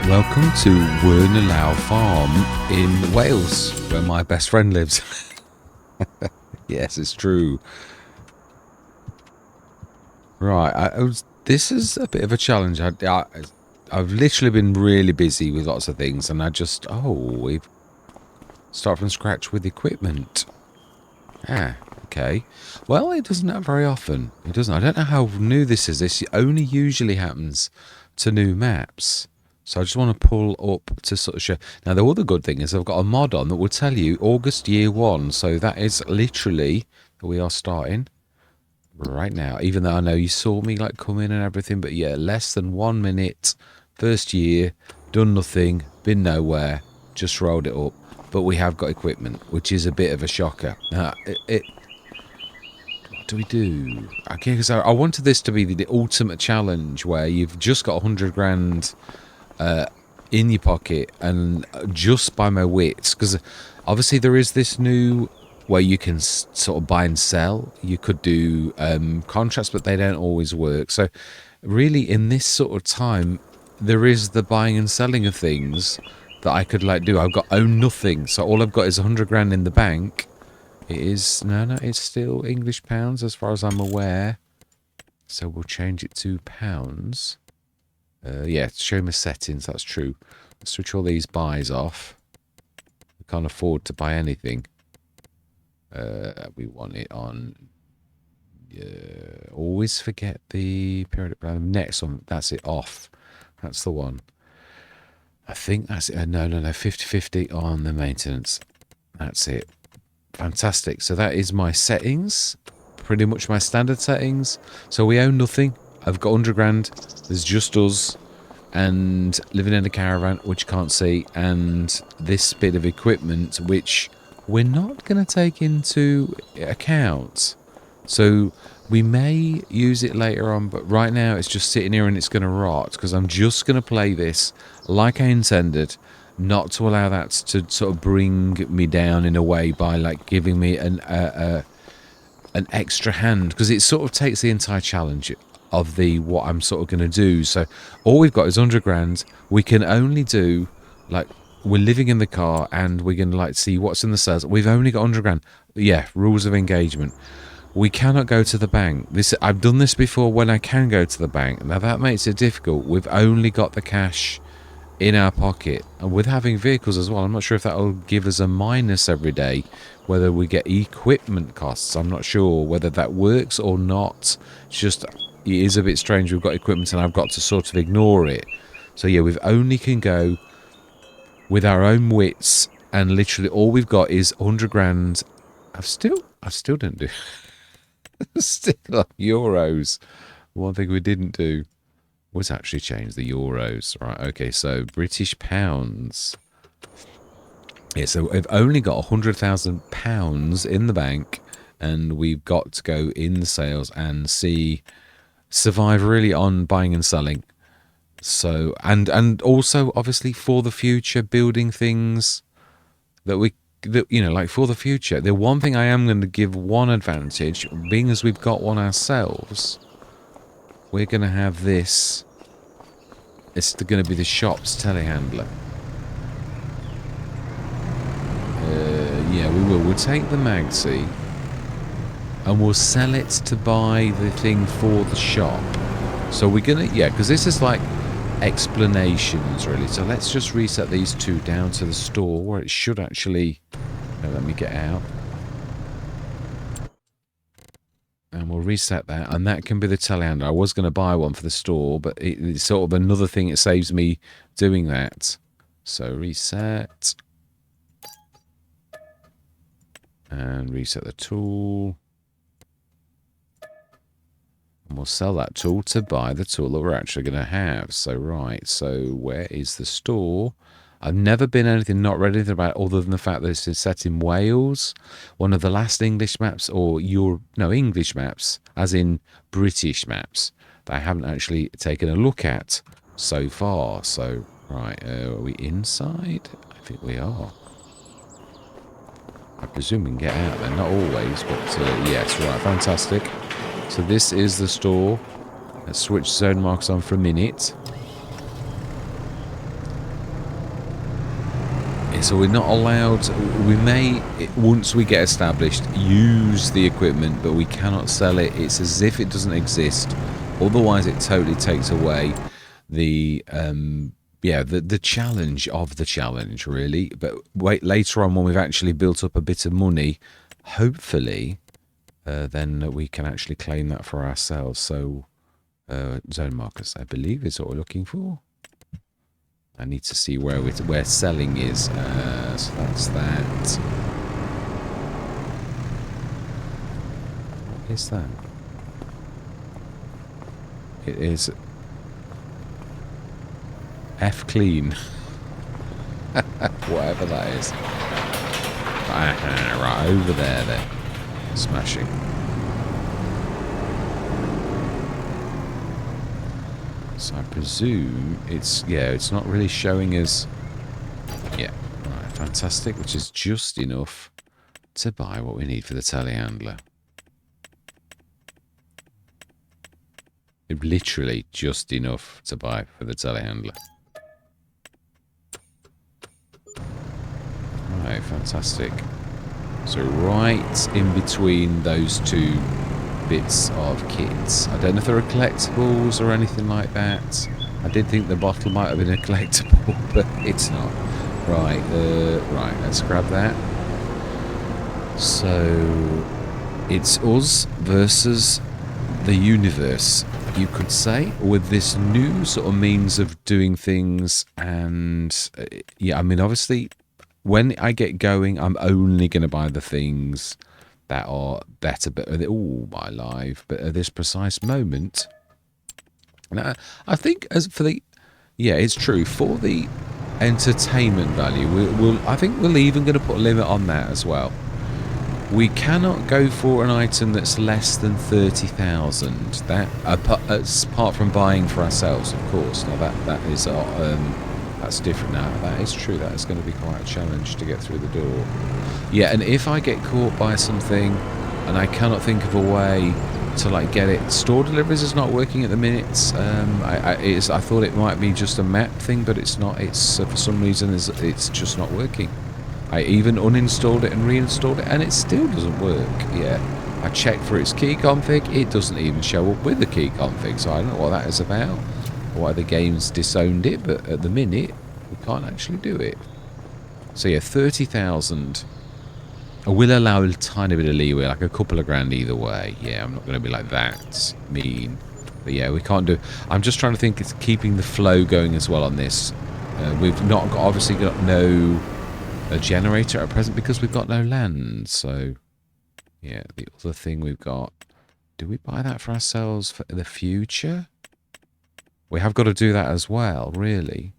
Welcome to Wernolau Farm in Wales, where my best friend lives. Yes, it's true. Right, this is a bit of a challenge. I've literally been really busy with lots of things, and we start from scratch with equipment. Ah, okay. Well, it doesn't happen very often. It doesn't. I don't know how new this is. This only usually happens to new maps. So I just want to pull up to sort of show. Now, the other good thing is I've got a mod on that will tell you August year 1. So that is literally, we are starting right now. Even though I know you saw me like come in and everything. But yeah, less than 1 minute, first year, done nothing, been nowhere, just rolled it up. But we have got equipment, which is a bit of a shocker. What do we do? Okay, because I wanted this to be the ultimate challenge where you've just got 100 grand in your pocket and just by my wits, because obviously there is this new where you can sort of buy and sell. You could do contracts, but they don't always work. So really in this sort of time there is the buying and selling of things that I could like do. I've got own nothing, so all I've got is 100 grand in the bank. It is it's still English pounds as far as I'm aware, so we'll change it to pounds. Yeah, show me settings, that's true. Let's switch all these buys off. We can't afford to buy anything. We want it on... always forget the periodic plan. Next one, that's it, off. That's the one. I think that's it. No, 50-50 on the maintenance. That's it. Fantastic. So that is my settings. Pretty much my standard settings. So we own nothing. I've got 100 grand. There's just us and living in a caravan, which you can't see, and this bit of equipment, which we're not going to take into account. So we may use it later on, but right now it's just sitting here and it's going to rot, because I'm just going to play this like I intended, not to allow that to sort of bring me down in a way by like giving me an extra hand, because it sort of takes the entire challenge of what I'm sort of going to do. So all we've got is 100 grand. We can only do like, we're living in the car and we're going to like see what's in the sales. We've only got 100 grand. Yeah, rules of engagement. We cannot go to the bank. I've done this before when I can go to the bank. Now that makes it difficult. We've only got the cash in our pocket, and with having vehicles as well, I'm not sure if that will give us a minus every day, whether we get equipment costs. I'm not sure whether that works or not. It's just, it is a bit strange. We've got equipment and I've got to sort of ignore it. So yeah, we've only can go with our own wits, and literally all we've got is 100 grand. I still didn't do still on euros. One thing we didn't do was actually change the euros. Right, okay, so British pounds. Yeah, so we've only got £100,000 in the bank, and we've got to go in the sales and survive really on buying and selling. So, and also obviously for the future, building things that like for the future. The one thing I am going to give one advantage, being as we've got one ourselves, we're going to have this. It's going to be the shop's telehandler. Yeah, we will. We'll take the Magsy and we'll sell it to buy the thing for the shop. So we're going to, yeah, because this is like explanations really. So let's just reset these two down to the store where it should actually... let me get out. And we'll reset that, and that can be the telehandler. I was going to buy one for the store, but it's sort of another thing. It saves me doing that. So reset. And reset the tool. And we'll sell that tool to buy the tool that we're actually going to have. So right, so where is the store? I've never been anything not read anything about other than the fact that it's set in Wales, one of the last English maps, or English maps, as in British maps, that I haven't actually taken a look at so far. So, right, are we inside? I think we are. I presume we can get out there, not always, but yes, right, fantastic. So this is the store. Let's switch zone marks on for a minute. So we're not allowed, we may, once we get established, use the equipment, but we cannot sell it. It's as if it doesn't exist. Otherwise, it totally takes away the, yeah, the challenge of the challenge, really. But wait, later on, when we've actually built up a bit of money, hopefully, then we can actually claim that for ourselves. So, zone markers, I believe, is what we're looking for. I need to see where selling is. So that's that. What is that? It is F clean. Whatever that is. Right over there then. Smashing. So I presume it's, yeah, it's not really showing us. Yeah, right, fantastic, which is just enough to buy what we need for the telehandler. Literally just enough to buy for the telehandler. Right, fantastic. So right in between those two bits of kits. I don't know if there are collectibles or anything like that. I did think the bottle might have been a collectible, but it's not. Right, right, let's grab that. So it's us versus the universe, you could say, with this new sort of means of doing things. And yeah, I mean, obviously, when I get going, I'm only going to buy the things that are better. But oh my life! But at this precise moment, and I think as for the, yeah, it's true for the entertainment value. I think we're even going to put a limit on that as well. We cannot go for an item that's less than 30,000. That apart from buying for ourselves, of course. Now that is that's different. Now that is true. That is going to be quite a challenge to get through the door. Yeah, and if I get caught by something and I cannot think of a way to like get it, store deliveries is not working at the minute. I thought it might be just a map thing, but it's not. It's for some reason it's just not working. I even uninstalled it and reinstalled it, and it still doesn't work. Yeah, I checked for its key config. It doesn't even show up with the key config, so I don't know what that is about. Why the game's disowned it, but at the minute we can't actually do it. So yeah, 30,000. I will allow a tiny bit of leeway, like a couple of grand either way. Yeah, I'm not going to be like that mean. But yeah, we can't do. I'm just trying to think. It's keeping the flow going as well on this. We've not got, obviously got no a generator at present because we've got no land. So yeah, the other thing we've got, do we buy that for ourselves for the future? We have got to do that as well, really.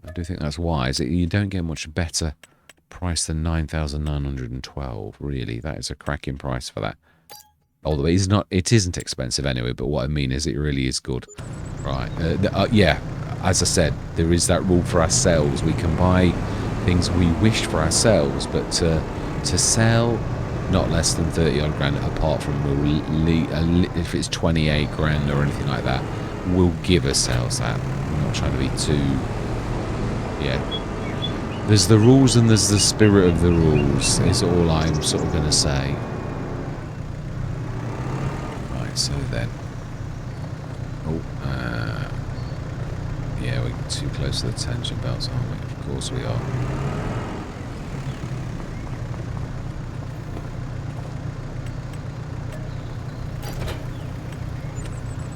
I do think that's wise. You don't get much better price than 9,912, really. That is a cracking price for that. Although it isn't expensive anyway, but what I mean is it really is good. Right, yeah, as I said, there is that rule for ourselves. We can buy things we wish for ourselves, but to sell not less than 30 odd grand, apart from if it's 28 grand or anything like that, we'll give ourselves that. We're not trying to be too, yeah. There's the rules and there's the spirit of the rules, is all I'm sort of going to say. Right, so then. Oh, yeah, we're too close to the tangent belts, aren't we? Of course we are.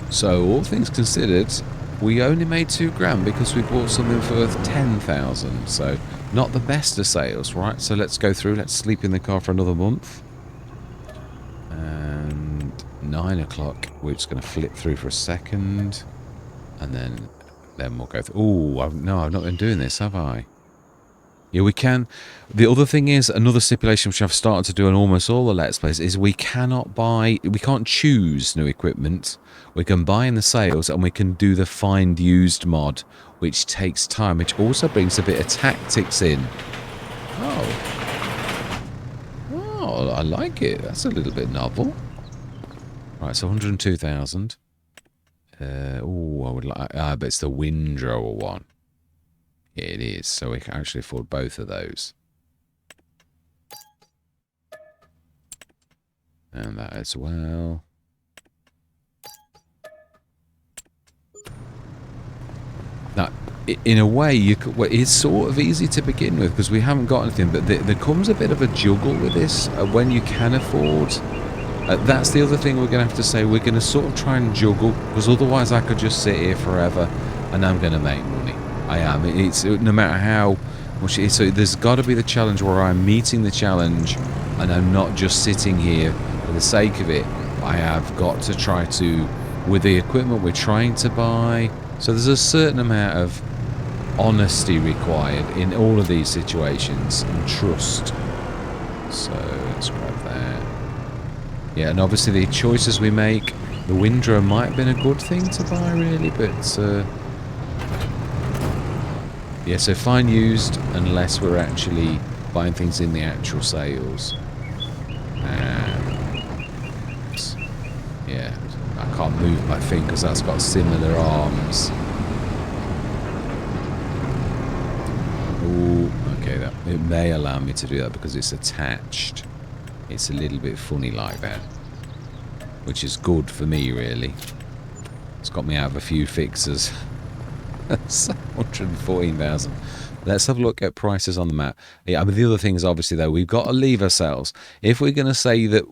So, all things considered, we only made 2 grand because we bought something worth 10,000. So, not the best of sales, right? So, let's go through. Let's sleep in the car for another month. And 9 o'clock, we're just going to flip through for a second. And then we'll go through. Oh, no, I've not been doing this, have I? Yeah, we can. The other thing is, another stipulation which I've started to do on almost all the Let's Plays is we can't choose new equipment. We can buy in the sales and we can do the find used mod, which takes time, which also brings a bit of tactics in. Oh, I like it. That's a little bit novel. Right, so 102,000. Oh, I would like... but it's the windrower one. Yeah, it is. So we can actually afford both of those. And that as well. Now, in a way, you could, well, it's sort of easy to begin with because we haven't got anything. But there comes a bit of a juggle with this when you can afford. That's the other thing we're going to have to say. We're going to sort of try and juggle because otherwise I could just sit here forever and I'm going to make money. I am. It's no matter how much it is. So there's got to be the challenge where I'm meeting the challenge and I'm not just sitting here for the sake of it. I have got to try to, with the equipment we're trying to buy. So there's a certain amount of honesty required in all of these situations and trust. So let's grab that. Yeah, and obviously the choices we make, the windrow might have been a good thing to buy really, but yeah, so fine used unless we're actually buying things in the actual sales. And yeah, I can't move my thing because that's got similar arms. Ooh, okay, that it may allow me to do that because it's attached. It's a little bit funny like that, which is good for me really. It's got me out of a few fixes. 114,000. Let's have a look at prices on the map. Yeah, I mean the other thing is obviously though we've got to leave ourselves. If we're going to say that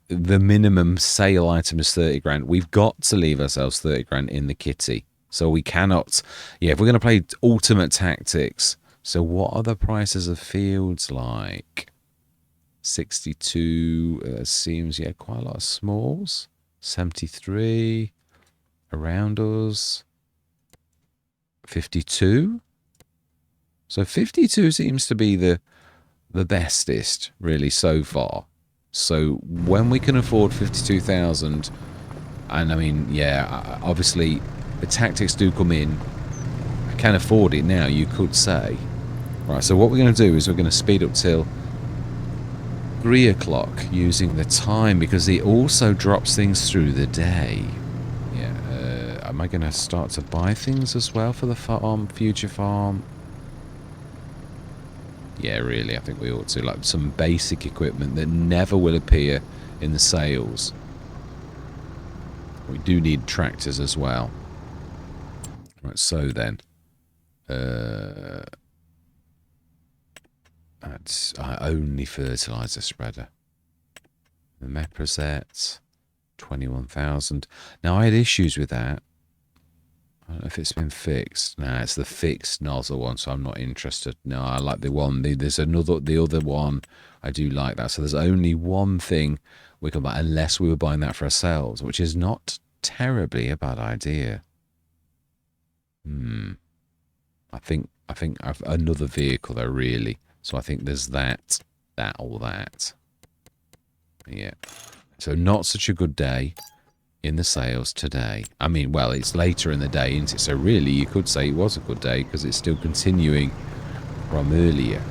the minimum sale item is 30 grand, we've got to leave ourselves 30 grand in the kitty. So we cannot. Yeah, if we're going to play ultimate tactics. So what are the prices of fields like? 62 seems quite a lot of smalls. 73 around us. 52. So 52 seems to be the bestest really so far. So when we can afford 52,000, and I mean yeah, obviously the tactics do come in. I can afford it now, you could say. Right, so what we're going to do is we're going to speed up till 3 o'clock using the time because it also drops things through the day. Yeah, am I going to start to buy things as well for the farm, future farm? Yeah, really, I think we ought to. Like some basic equipment that never will appear in the sales. We do need tractors as well. Right, so then. That's only fertilizer spreader. The Meprosette, 21,000. Now I had issues with that. I don't know if it's been fixed. Nah, it's the fixed nozzle one, so I'm not interested. No, I like the one. There's another. The other one, I do like that. So there's only one thing we can buy, unless we were buying that for ourselves, which is not terribly a bad idea. I think I've another vehicle though, really. So I think there's that, or that. Yeah. So not such a good day in the sales today. I mean, well, it's later in the day, isn't it? So really, you could say it was a good day because it's still continuing from earlier.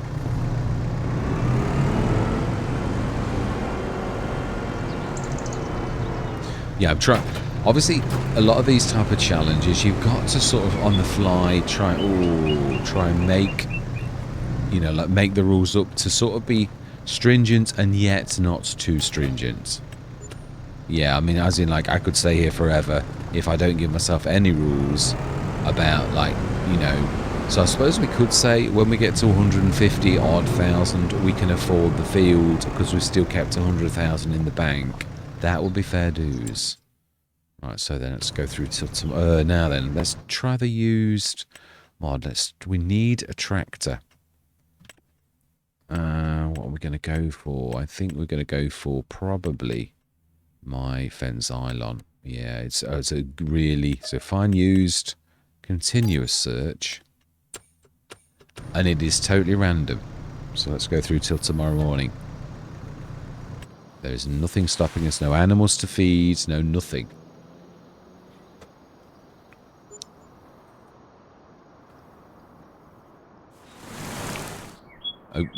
Yeah, I'm trying. Obviously, a lot of these type of challenges, you've got to sort of on the fly try and make, like make the rules up to sort of be stringent and yet not too stringent. Yeah, I mean, as in, like, I could stay here forever if I don't give myself any rules about, like, So I suppose we could say when we get to 150 odd thousand, we can afford the field because we've still kept 100,000 in the bank. That would be fair dues. Right, so then let's go through till tomorrow. Now then, let's try the used mod. We need a tractor. What are we going to go for? I think we're going to go for probably my Fenzylon. Yeah, it's a really, so fine used, continuous search. And it is totally random. So let's go through till tomorrow morning. There is nothing stopping us, no animals to feed, no nothing.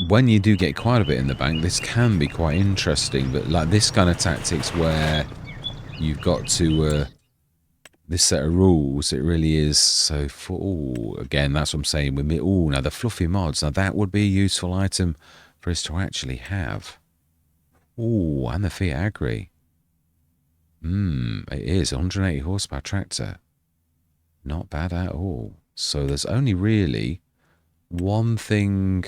When you do get quite a bit in the bank, this can be quite interesting, but like this kind of tactics where you've got to this set of rules, it really is. So for again, that's what I'm saying. Now the fluffy mods. Now that would be a useful item for us to actually have. Oh, and the Fiat Agri. It is 180 horsepower tractor. Not bad at all. So there's only really one thing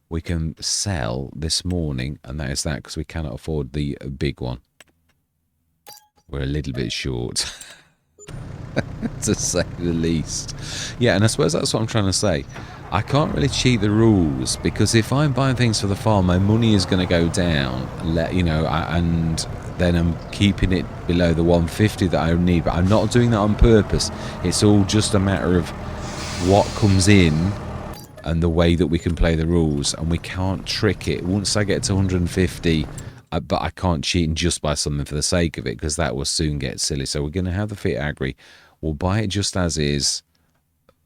we can sell this morning, and that is that, because we cannot afford the big one. We're a little bit short, to say the least. Yeah, and I suppose that's what I'm trying to say. I can't really cheat the rules, because if I'm buying things for the farm, my money is going to go down, and then I'm keeping it below the 150 that I need. But I'm not doing that on purpose. It's all just a matter of what comes in and the way that we can play the rules, and we can't trick it. Once I get to 150, but I can't cheat and just buy something for the sake of it, because that will soon get silly. So we're going to have the Fiat Agri. We'll buy it just as is.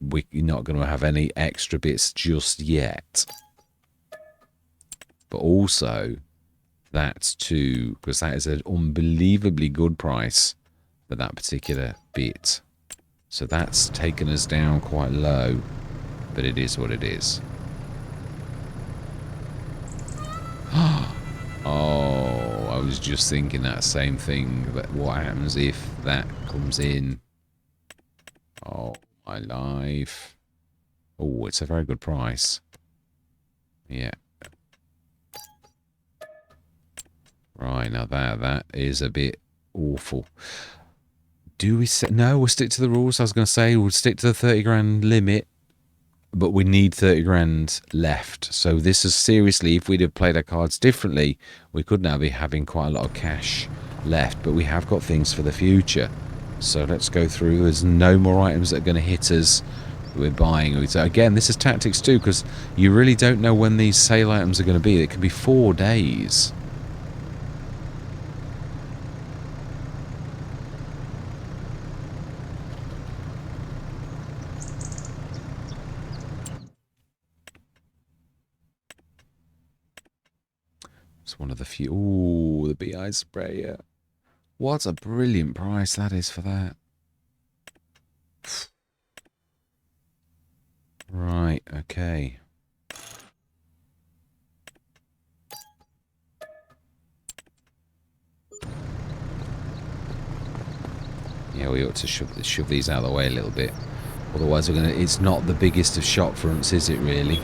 We're not going to have any extra bits just yet. But also, that's too, because that is an unbelievably good price for that particular bit. So that's taken us down quite low. But it is what it is. Oh, I was just thinking that same thing. But what happens if that comes in? Oh, my life. Oh, it's a very good price. Yeah. Right, now that is a bit awful. Do we say... No, we'll stick to the rules. I was going to say we'll stick to the 30 grand limit. But we need 30 grand left. So this is seriously, if we'd have played our cards differently, we could now be having quite a lot of cash left. But we have got things for the future. So let's go through. There's no more items that are going to hit us. We're buying. So again, this is tactics too, because you really don't know when these sale items are going to be. It could be 4 days. It's one of the few. Ooh, the BI sprayer. What a brilliant price that is for that. Right, okay. Yeah, we ought to shove these out of the way a little bit. Otherwise, we're gonna. It's not the biggest of shop fronts, is it? Really?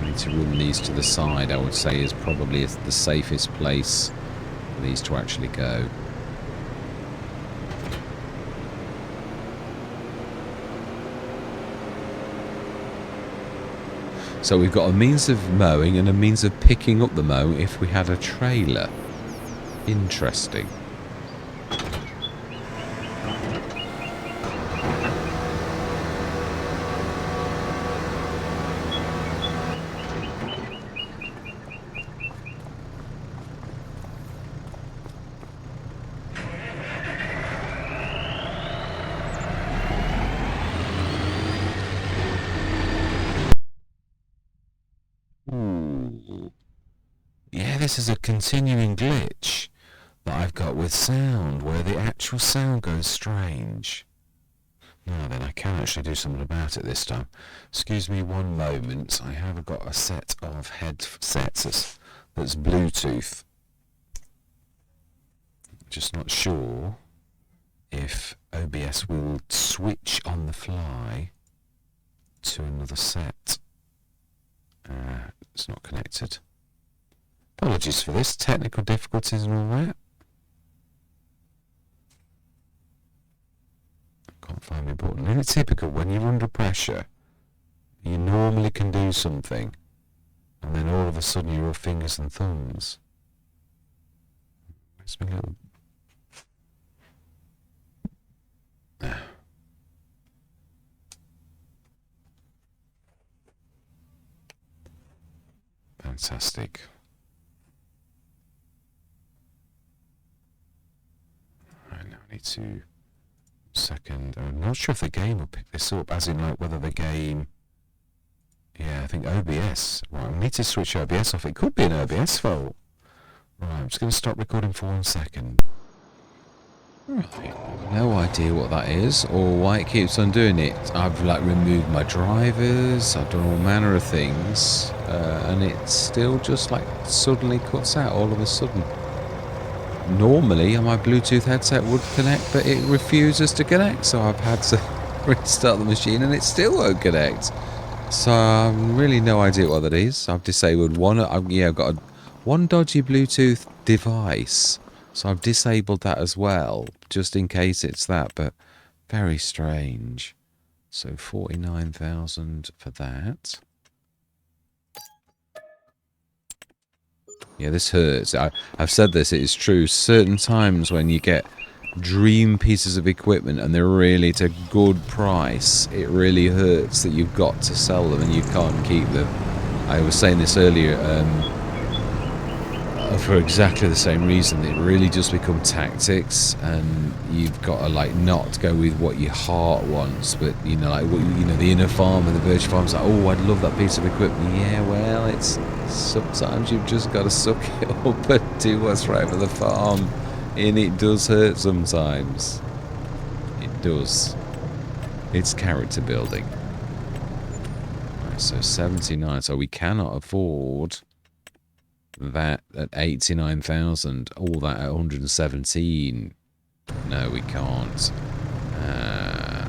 We need to run these to the side. I would say is probably the safest place for these to actually go. So we've got a means of mowing and a means of picking up the mow if we had a trailer. Interesting. This is a continuing glitch that I've got with sound, where the actual sound goes strange. Now then, I can actually do something about it this time. Excuse me one moment. I have got a set of headsets that's Bluetooth. Just not sure if OBS will switch on the fly to another set. It's not connected. Apologies for this, technical difficulties and all that. Can't find my button. Isn't it typical when you're under pressure, you normally can do something, and then all of a sudden you're all fingers and thumbs. Where's my little... Fantastic. Right, now I need to... Second, I'm not sure if the game will pick this up, as in like whether the game... Yeah, I think OBS. Right, I need to switch OBS off. It could be an OBS fault. Right, I'm just going to stop recording for 1 second. Right, no idea what that is or why it keeps on doing it. I've like removed my drivers, I've done all manner of things, and it still just like suddenly cuts out all of a sudden. Normally on my Bluetooth headset would connect, but it refuses to connect, so I've had to restart the machine and it still won't connect. So I've really no idea what that is. I've disabled one. I've got one dodgy Bluetooth device. So I've disabled that as well, just in case it's that, but very strange. So 49,000 for that. Yeah, this hurts. I've said this, it is true. Certain times when you get dream pieces of equipment and they're really at a good price, it really hurts that you've got to sell them and you can't keep them. I was saying this earlier, for exactly the same reason. It really just become tactics, and you've got to like not go with what your heart wants, but you know, like what you know, the inner farm and the virtual farm's like, oh, I'd love that piece of equipment. Yeah, well, it's sometimes you've just got to suck it up and do what's right for the farm, and it does hurt sometimes. It does. It's character building. Right, so 79. So we cannot afford that at 89,000, all that at 117. No, we can't. That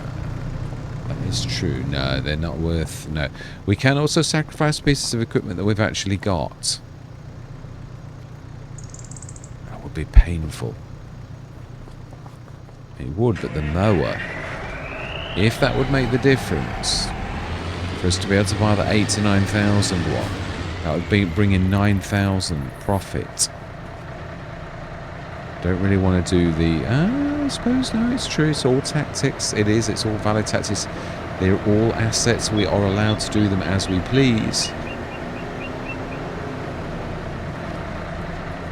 is true. No, they're not worth. No, we can also sacrifice pieces of equipment that we've actually got. That would be painful. It would, but the mower, if that would make the difference for us to be able to buy the 89,000 one, that would be bringing 9,000 profit. Don't really want to do the... I suppose, no, it's true. It's all tactics. It is. It's all valid tactics. They're all assets. We are allowed to do them as we please.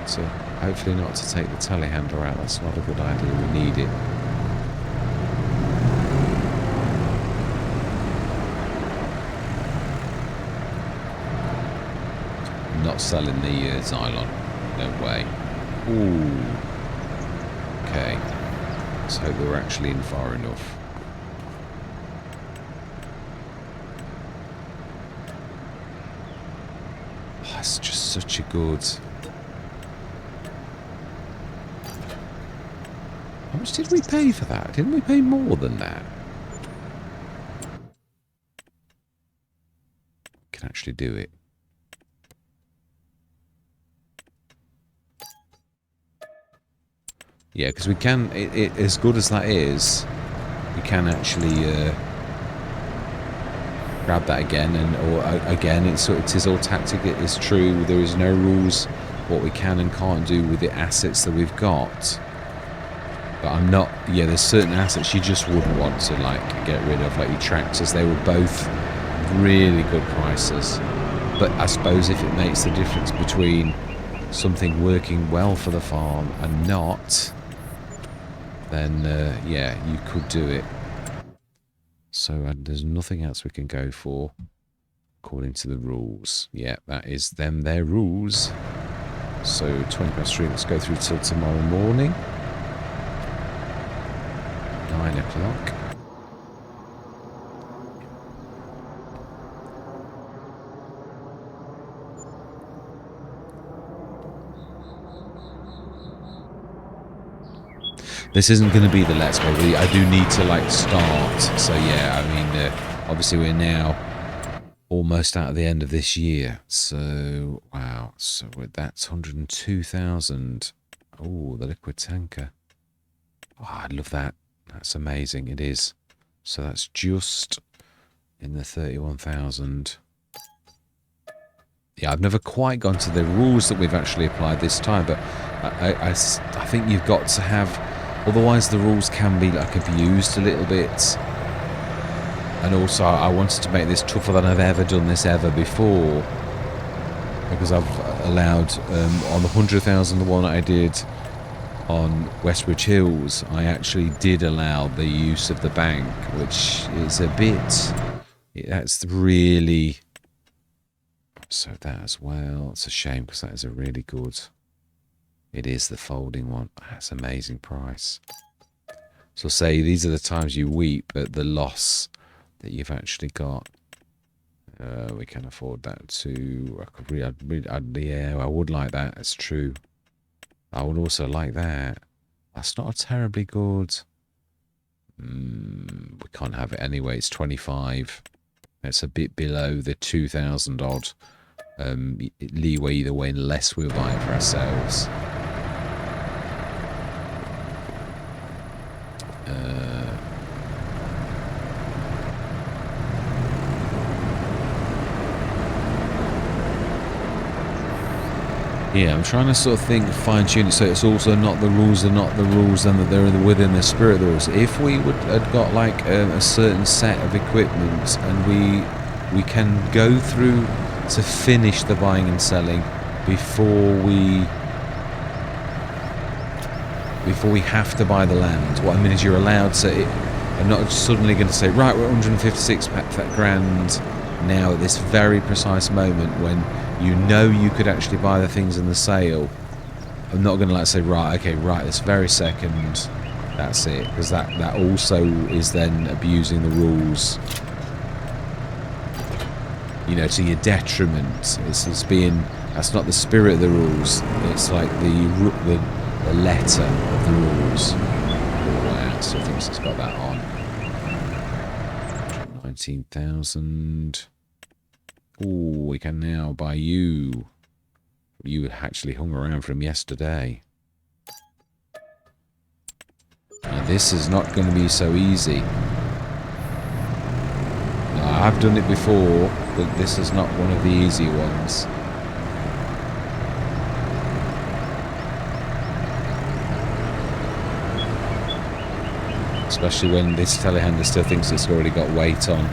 So, hopefully not to take the telehandler out. That's not a good idea. We need it. Not selling the Xylon. No way. Ooh. Okay. Let's hope that we're actually in far enough. Oh, it's just such a good... How much did we pay for that? Didn't we pay more than that? Can actually do it. Yeah, because we can, as good as that is, we can actually grab that again, and or again, it is all tactic. It is true. There is no rules what we can and can't do with the assets that we've got. But I'm not. Yeah, there's certain assets you just wouldn't want to like get rid of, like your tractors. They were both really good prices. But I suppose if it makes the difference between something working well for the farm and not, then yeah, you could do it. So there's nothing else we can go for according to the rules. Yeah, that is them, their rules. So 20 past 3, let's go through till tomorrow morning. 9 o'clock. This isn't going to be the Let's Go. I do need to like start. So yeah, I mean, obviously we're now almost out of the end of this year. So wow. So that's 102,000. Oh, the liquid tanker. Oh, I love that. That's amazing. It is. So that's just in the 31,000. Yeah, I've never quite gone to the rules that we've actually applied this time, but I think you've got to have... Otherwise, the rules can be like abused a little bit. And also, I wanted to make this tougher than I've ever done this ever before, because I've allowed on the 100,000, the one I did on Westbridge Hills, I actually did allow the use of the bank, which is a bit. That's really. So that as well. It's a shame because that is a really good. It is the folding one. That's an amazing price. So say these are the times you weep at the loss that you've actually got. We can afford that too. Yeah, I would like that. It's true. I would also like that. That's not a terribly good. We can't have it anyway. It's 25. It's a bit below the 2,000 odd leeway either way, unless we're buying for ourselves. Yeah, I'm trying to sort of think, fine tune it so it's also not the rules are not the rules and that they're within the spirit of the rules. If we had got like a certain set of equipment and we can go through to finish the buying and selling before we have to buy the land. What I mean is you're allowed to. I'm not suddenly going to say, right, we're 156 grand now at this very precise moment when you know you could actually buy the things in the sale. I'm not going to like say, right, okay, right, this very second, that's it, because that also is then abusing the rules, you know, to your detriment. It's being, that's not the spirit of the rules. It's like the letter of the rules. Oh, I still think it's got that on. 19,000. Oh, we can now buy you. You actually hung around from yesterday. Now, this is not going to be so easy. Now, I've done it before, but this is not one of the easy ones. Especially when this telehandler still thinks it's already got weight on.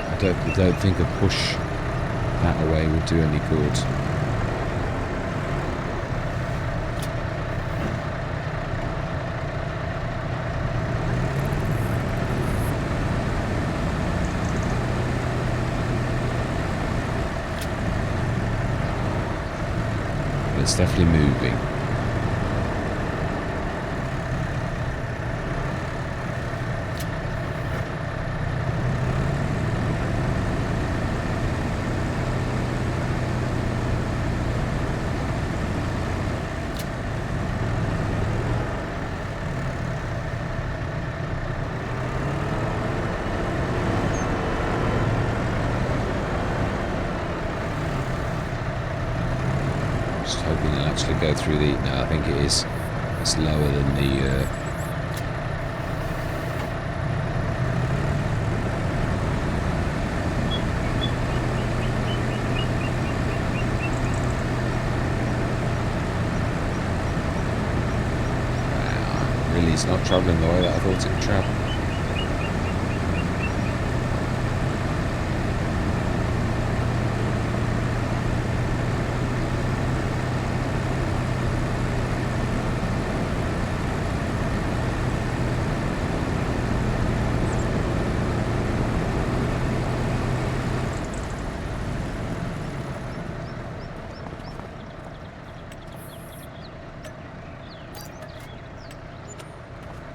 I don't think a push that away would do any good. But it's definitely moving. Go through the. No, I think it is. It's lower than the. Wow, really, it's not travelling the way that I thought it would travel.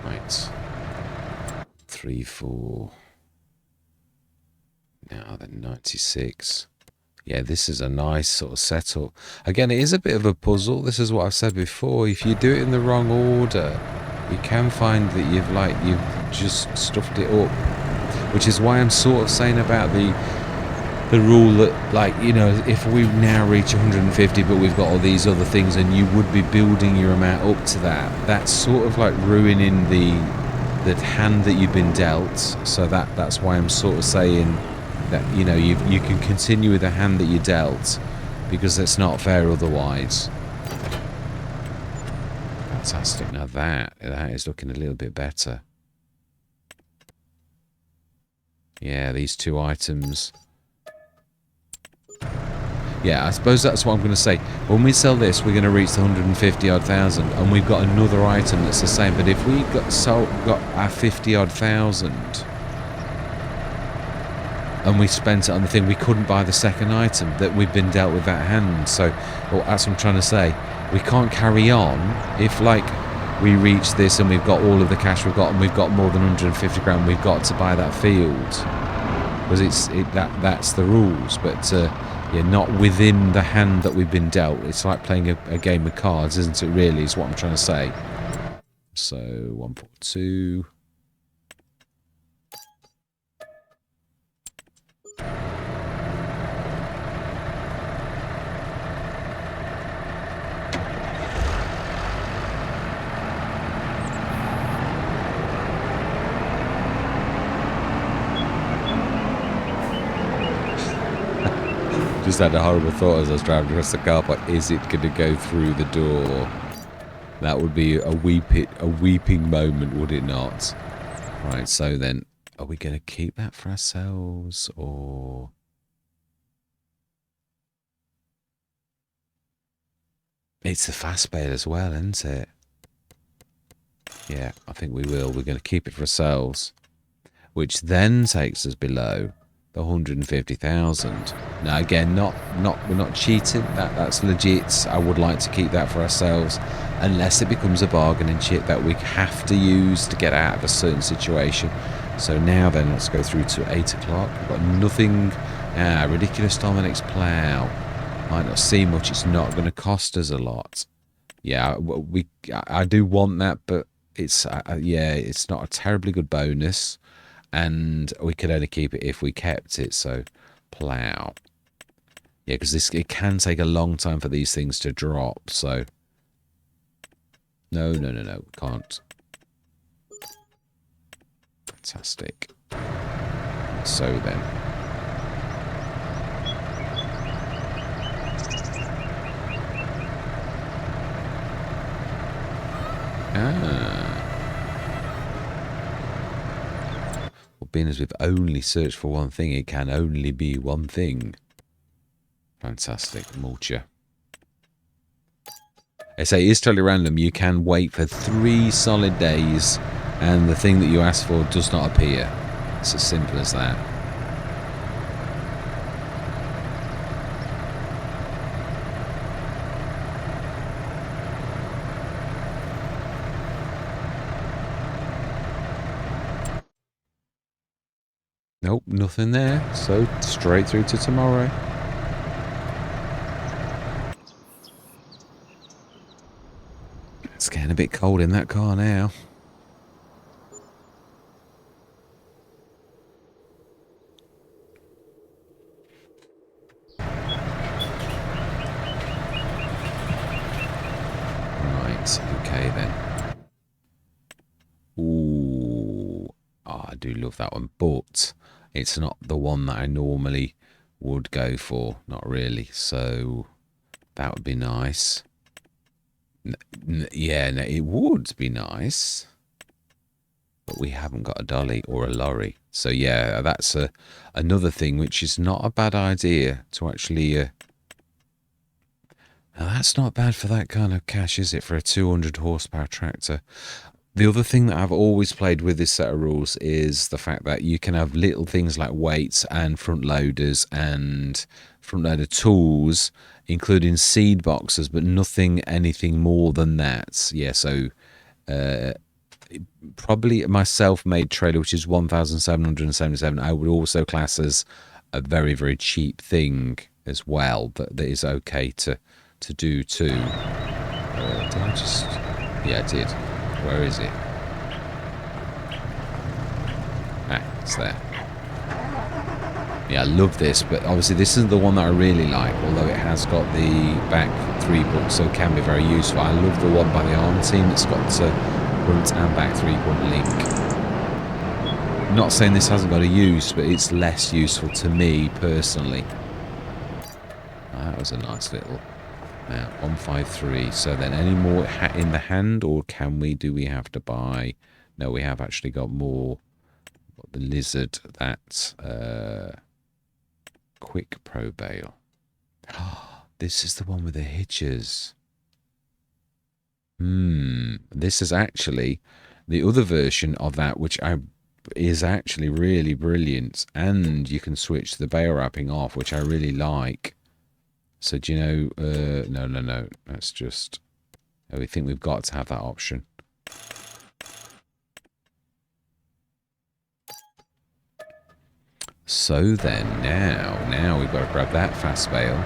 Right. 3, 4. Now then 96. Yeah, this is a nice sort of setup. Again, it is a bit of a puzzle. This is what I've said before. If you do it in the wrong order, you can find that you've just stuffed it up. Which is why I'm sort of saying about the rule that, like, you know, if we now reach 150 but we've got all these other things and you would be building your amount up to that, that's sort of like ruining the hand that you've been dealt. So that's why I'm sort of saying that, you know, you can continue with the hand that you dealt, because it's not fair otherwise. Fantastic. Now that is looking a little bit better. Yeah, these two items. Yeah, I suppose that's what I'm going to say. When we sell this, we're going to reach the 150 odd thousand, and we've got another item that's the same. But if we got our 50 odd thousand, and we spent it on the thing, we couldn't buy the second item that we've been dealt with that hand. So, well, that's what I'm trying to say. We can't carry on if, like, we reach this and we've got all of the cash we've got, and we've got more than 150 grand. We've got to buy that field because that's the rules. But yeah, not within the hand that we've been dealt. It's like playing a game of cards, isn't it? Really, is what I'm trying to say. So 142. Just had a horrible thought as I was driving across the car park. Is it going to go through the door? That would be a weeping moment, would it not? Right, so then, are we going to keep that for ourselves, or... It's the fast bale as well, isn't it? Yeah, I think we will. We're going to keep it for ourselves, which then takes us below the 150,000. Now again, we're not cheating. That's legit. I would like to keep that for ourselves, unless it becomes a bargaining chip that we have to use to get out of a certain situation. So now then, let's go through to 8 o'clock. We've got nothing. Ridiculous Dominic's plough. Might not see much. It's not going to cost us a lot. Yeah, I do want that, but it's yeah, it's not a terribly good bonus. And we could only keep it if we kept it. So plough, yeah, because it can take a long time for these things to drop. So no, we can't. Fantastic. So then, being as we've only searched for one thing, it can only be one thing. Fantastic. Mulcher. I say it is totally random. You can wait for 3 solid days and the thing that you asked for does not appear. It's as simple as that. Nope, nothing there. So straight through to tomorrow. It's getting a bit cold in that car now. Right, okay then. Ooh, oh, I do love that one, but it's not the one that I normally would go for. Not really. So that would be nice. Yeah, no, it would be nice. But we haven't got a dolly or a lorry. So yeah, that's another thing which is not a bad idea to actually... now that's not bad for that kind of cash, is it? For a 200 horsepower tractor. The other thing that I've always played with this set of rules is the fact that you can have little things like weights and front loaders and front loader tools, including seed boxes, but anything more than that. Yeah, so probably my self-made trailer, which is 1,777, I would also class as a very, very cheap thing as well. That is okay to do too. Did I just... Yeah, I did. Where is it? Ah, it's there. Yeah, I love this, but obviously this isn't the one that I really like, although it has got the back 3 button, so it can be very useful. I love the one by the ARM team that's got front and back 3-button link. I'm not saying this hasn't got a use, but it's less useful to me personally. Oh, that was a nice little Now, 153. So then any more in the hand, or do we have to buy? No, we have actually got more. Got the lizard, that's quick pro bale. This is the one with the hitches. This is actually the other version of that, which is actually really brilliant. And you can switch the bale wrapping off, which I really like. So do you know, no. That's just, we think we've got to have that option. So then now we've got to grab that fast bale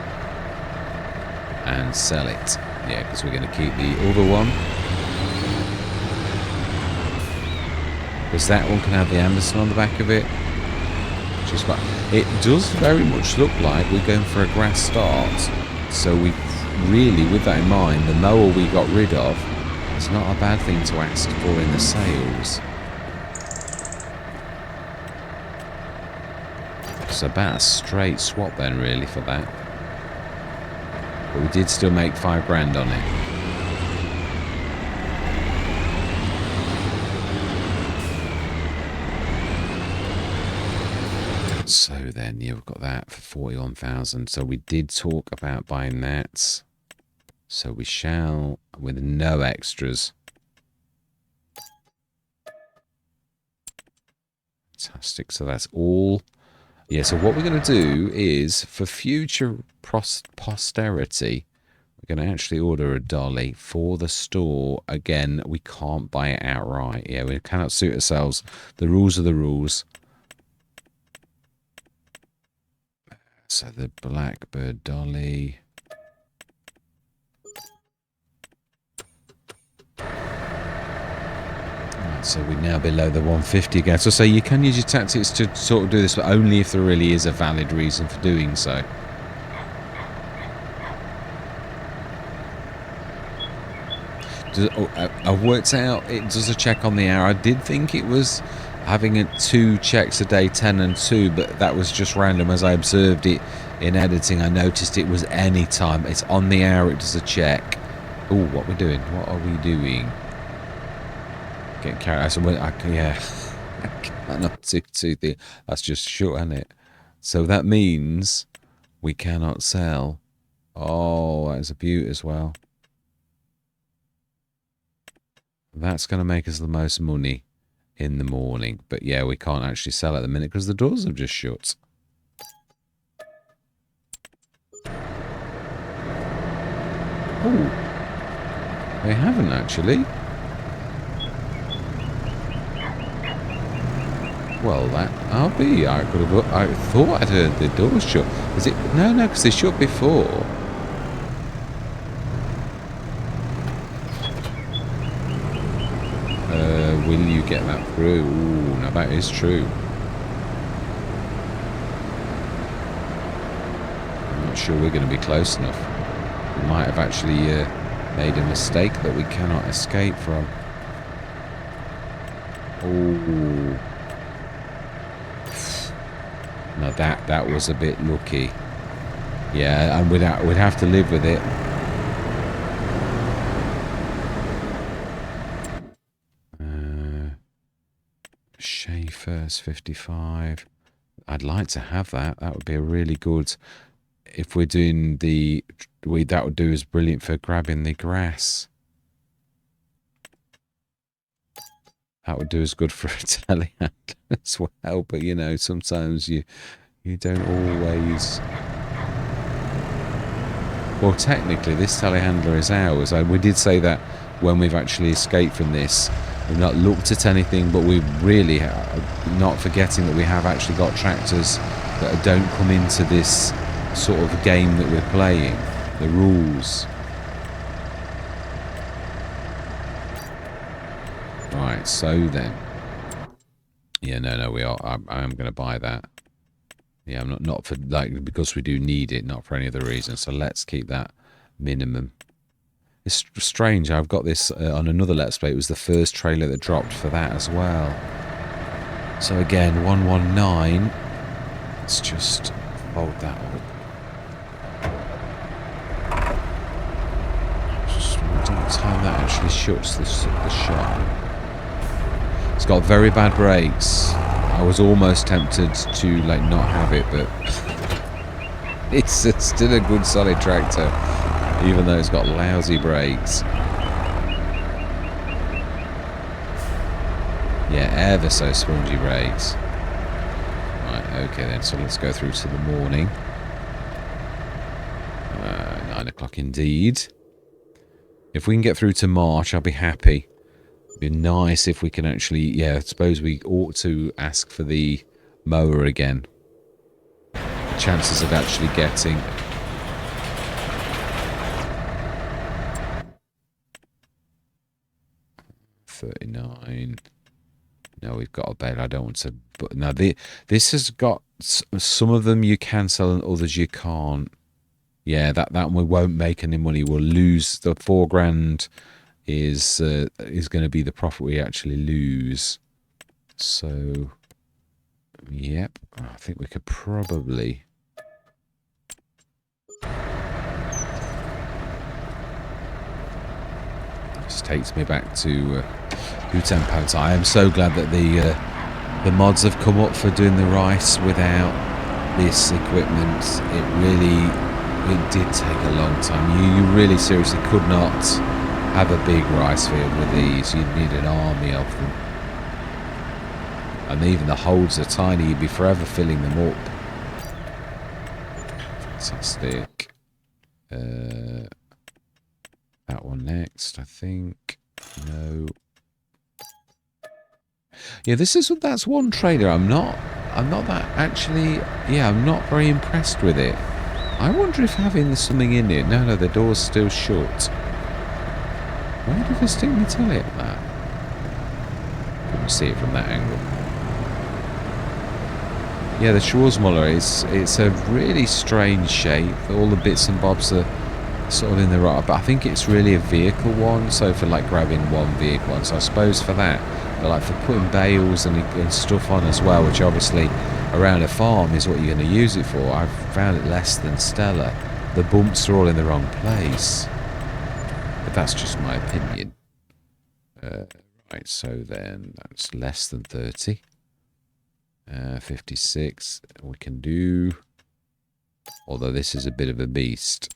and sell it. Yeah, because we're going to keep the other one. Because that one can have the Anderson on the back of it. Which is quite, it does very much look like we're going for a grass start. So we really, with that in mind, the mower we got rid of, it's not a bad thing to ask for in the sales. It's about a straight swap then, really, for that. But we did still make £5 on it. So then, yeah, we've got that for 41,000. So we did talk about buying that. So we shall, with no extras. Fantastic. So that's all. Yeah, so what we're going to do is, for future posterity, we're going to actually order a dolly for the store. Again, we can't buy it outright. Yeah, we cannot suit ourselves. The rules are the rules. So the Blackbird dolly. So we're now below the 150 again. So you can use your tactics to sort of do this, but only if there really is a valid reason for doing so. I've worked out it does a check on the hour. I did think it was having 2 checks a day, 10 and 2, but that was just random. As I observed it in editing, I noticed it was any time. It's on the hour, it does a check. Oh, what we're doing? What are we doing? Getting carried out. Yeah, I cannot do the. That's just short, isn't it? So that means we cannot sell. Oh, that's a beaut as well. That's going to make us the most money in the morning. But yeah, we can't actually sell at the minute because the doors have just shut. Oh, they haven't actually. Well, that I'll be. I could have. I thought I'd heard the doors shut. Is it? No, because they shut before. Will you get that through? Ooh, now that is true. I'm not sure we're going to be close enough. We might have actually made a mistake that we cannot escape from. Oh. No, that was a bit lucky. Yeah, and we'd have to live with it. Schaefer's 55. I'd like to have that. That would be a really good. If we're doing the that would do is brilliant for grabbing the grass. That would do as good for a telehandler as well, but you know, sometimes you don't always. Well, technically, this telehandler is ours. We did say that when we've actually escaped from this. We've not looked at anything, but we really are not forgetting that we have actually got tractors that don't come into this sort of game that we're playing. The rules. Right, so then. Yeah, no, we are. I am going to buy that. Yeah, I'm not for, like, because we do need it, not for any other reason. So let's keep that minimum. It's strange. I've got this on another Let's Play. It was the first trailer that dropped for that as well. So again, 119. Let's just fold that up. time that actually shuts the shop. It's got very bad brakes. I was almost tempted to like not have it, but it's still a good solid tractor, even though it's got lousy brakes. Yeah, ever so spongy brakes. Right, okay then, so let's go through to the morning. 9 o'clock indeed. If we can get through to March, I'll be happy. It'd be nice if we can actually, yeah, I suppose we ought to ask for the mower again. The chances of actually getting... $39. No, we've got a bale. I don't want to... But no, this has got... Some of them you can sell and others you can't. Yeah, that one we won't make any money. We'll lose the $4,000 is going to be the profit we actually lose. So, yep, I think we could probably. This takes me back to Tempo. I am so glad that the mods have come up for doing the rice without this equipment. It did take a long time. You really seriously could not have a big rice field with these. You'd need an army of them. And even the holes are tiny. You'd be forever filling them up. Fantastic. That one next, I think. No. Yeah, that's one trader. I'm not that actually. Yeah, I'm not very impressed with it. I wonder if having something in it... No, the door's still shut. Why did they stick me tell it that? Couldn't see it from that angle. Yeah, the Schwarzmuller, it's a really strange shape. All the bits and bobs are sort of in the right... But I think it's really a vehicle one, so for like grabbing one vehicle one. So I suppose for that, but like for putting bales and stuff on as well, which obviously... around a farm is what you're going to use it for. I've found it less than stellar. The bumps are all in the wrong place. But that's just my opinion. Right, so then that's less than 30. 56 we can do. Although this is a bit of a beast.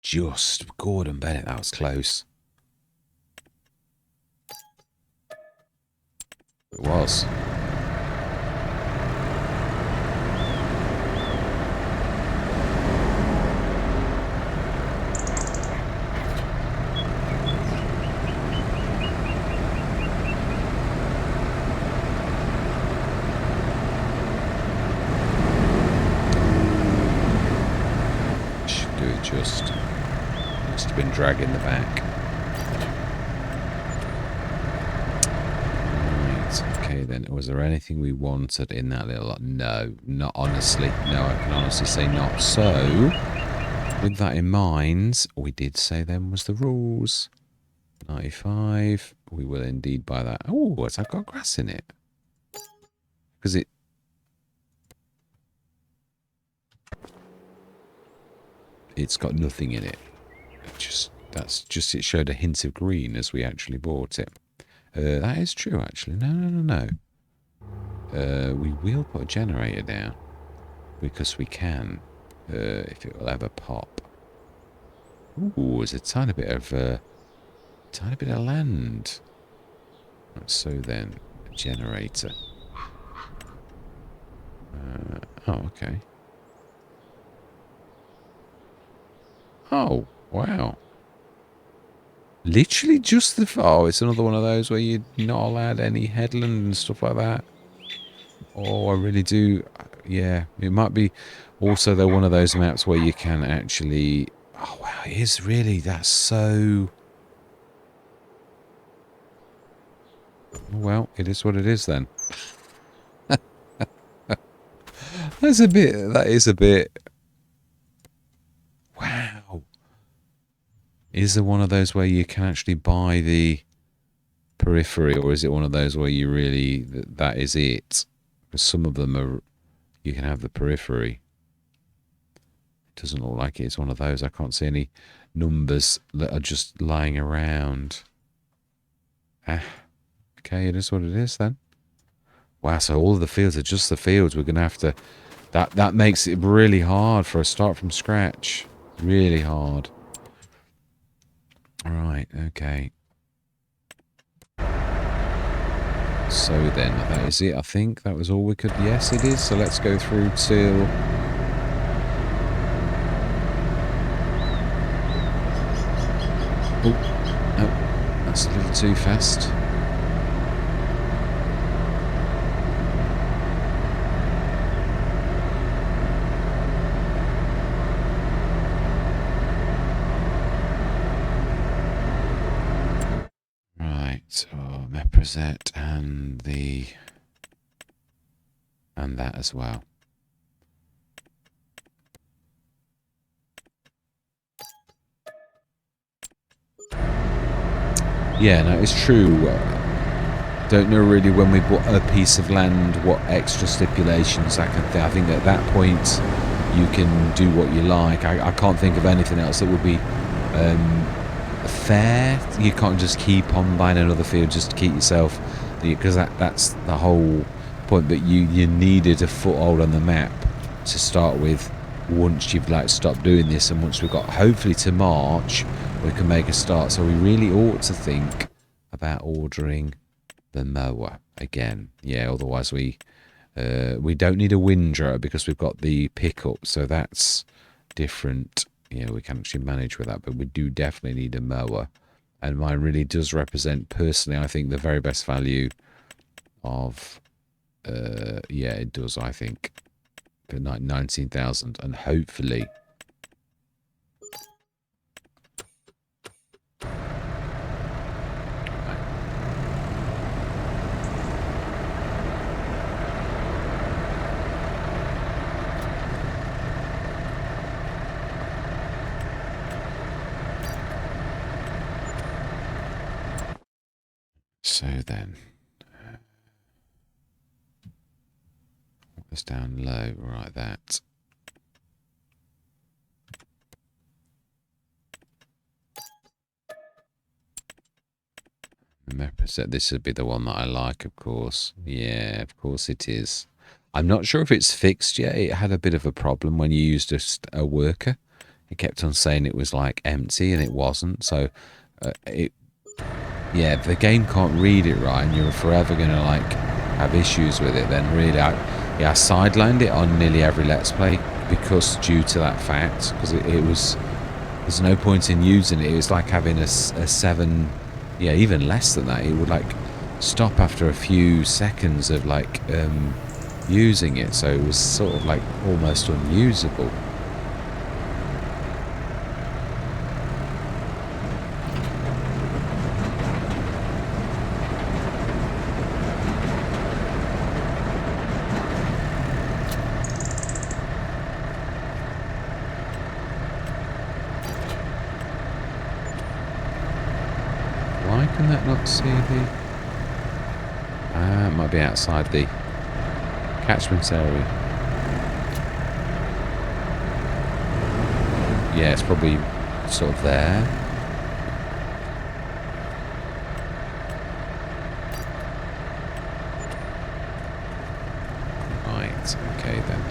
Just Gordon Bennett, that was close. It was. Should do it just. Must have been dragging the back. Right, okay then. Was there anything we wanted in that little lot? No, not honestly. No, I can honestly say not. So, with that in mind, we did say them was the rules. 95. We will indeed buy that. Oh, it's got grass in it. Because it's got nothing in it. It showed a hint of green as we actually bought it. That is true, actually. No. We will put a generator down because we can, if it will ever pop. Ooh, there's a tiny bit of land. Right, so then, a generator. Oh, okay. Oh, wow. Literally just the... Oh, it's another one of those where you're not allowed any headland and stuff like that. Oh, I really do... Yeah, it might be also, though, one of those maps where you can actually... Oh, wow, it is really... That's so... Well, it is what it is then. That is a bit... Wow. Is there one of those where you can actually buy the periphery, or is it one of those where you really, that is it? Because some of them are, you can have the periphery. It doesn't look like it's one of those. I can't see any numbers that are just lying around. Ah, okay, it is what it is then. Wow, so all of the fields are just the fields. We're going to have to... That makes it really hard for a start from scratch. Really hard. Right, okay. So then, that is it, I think. That was all we could... Yes, it is. So let's go through till... Oh, no. That's a little too fast. So Meprezet and that as well. Yeah, no, it's true. Don't know really when we bought a piece of land what extra stipulations I think at that point you can do what you like. I can't think of anything else that would be fair. You can't just keep on buying another field just to keep yourself, because that's the whole point. But you needed a foothold on the map to start with. Once you've stopped doing this, and once we've got hopefully to March, we can make a start. So we really ought to think about ordering the mower again. Yeah, otherwise we don't need a windrower because we've got the pickup, so that's different. Yeah, we can actually manage with that, but we do definitely need a mower. And mine really does represent, personally, I think, the very best value of, yeah, it does, I think, for 19,000, and hopefully... So then, what was down low? Right, that. This would be the one that I like, of course. Yeah, of course it is. I'm not sure if it's fixed yet. It had a bit of a problem when you used a worker. It kept on saying it was empty, and it wasn't. So yeah, if the game can't read it right, and you're forever going to have issues with it, then really, I sidelined it on nearly every Let's Play because due to that fact, because it was, there's no point in using it. It was like having a 7, yeah, even less than that. It would stop after a few seconds of using it, so it was sort of almost unusable. Why can that not see the... it might be outside the catchment area. Yeah, it's probably sort of there. Right, okay then.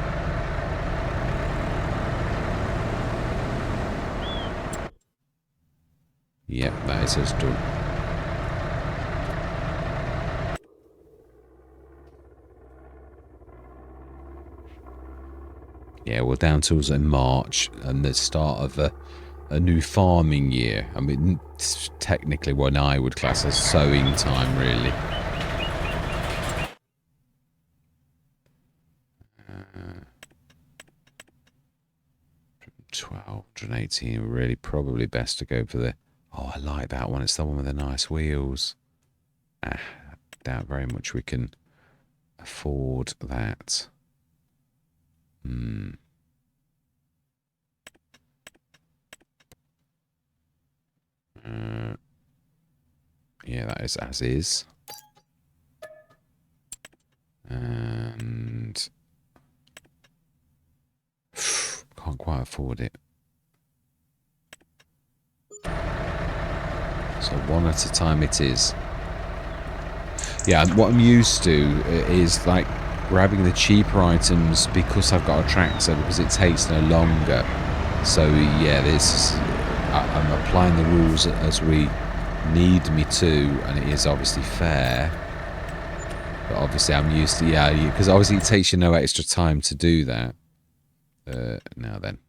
Yep, that is us done. Yeah, we're down to us in March and the start of a new farming year. I mean, it's technically what I would class as sowing time, really. 118, really probably best to go for the... Oh, I like that one. It's the one with the nice wheels. doubt very much we can afford that. Yeah, that is as is. And can't quite afford it. So one at a time it is. Yeah, what I'm used to is like grabbing the cheaper items because I've got a tractor, because it takes no longer. So yeah, I'm applying the rules as we need me to, and it is obviously fair. But obviously I'm used to, yeah, because obviously it takes you no extra time to do that. Now then.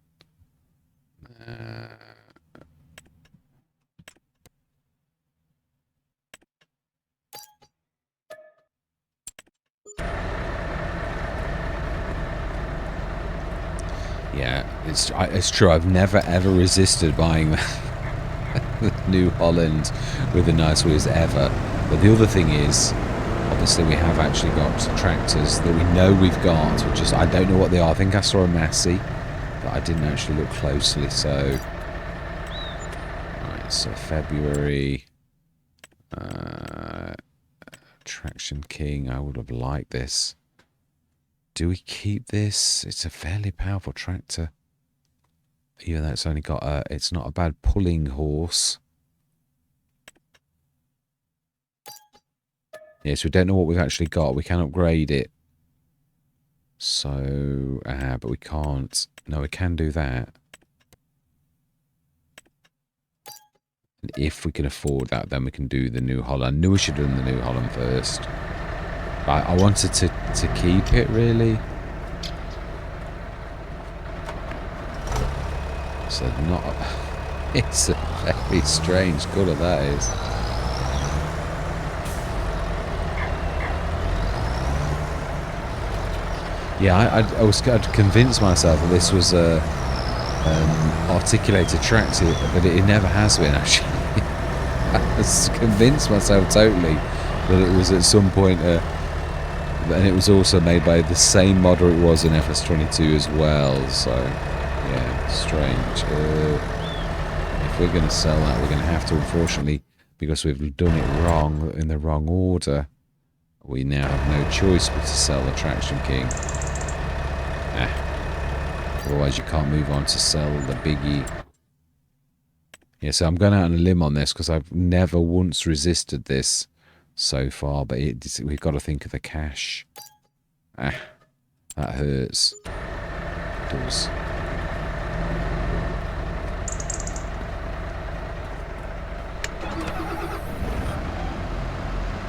Yeah, it's true. I've never ever resisted buying the New Holland with the nice wheels ever. But the other thing is, obviously we have actually got tractors that we know we've got, which is, I don't know what they are. I think I saw a Massey, but I didn't actually look closely. So, right, so February, Traction King. I would have liked this. Do we keep this? It's a fairly powerful tractor. Even though it's only got it's not a bad pulling horse. Yes, we don't know what we've actually got. We can upgrade it. So, but we can't. No, we can do that. And if we can afford that, then we can do the New Holland. I knew we should have done the New Holland first. But I wanted to keep it, really. So not... It's a very strange colour, that is. Yeah, I'd convinced myself that this was a articulated tractor, but it never has been, actually. I was convinced myself totally that it was at some point, and it was also made by the same modder it was in FS25 as well, so yeah, strange. If we're going to sell that, we're going to have to, unfortunately, because we've done it wrong, in the wrong order, we now have no choice but to sell the Traction King. Otherwise you can't move on to sell the biggie. Yeah, so I'm going out on a limb on this because I've never once resisted this so far, but we've got to think of the cash. That hurts. It does.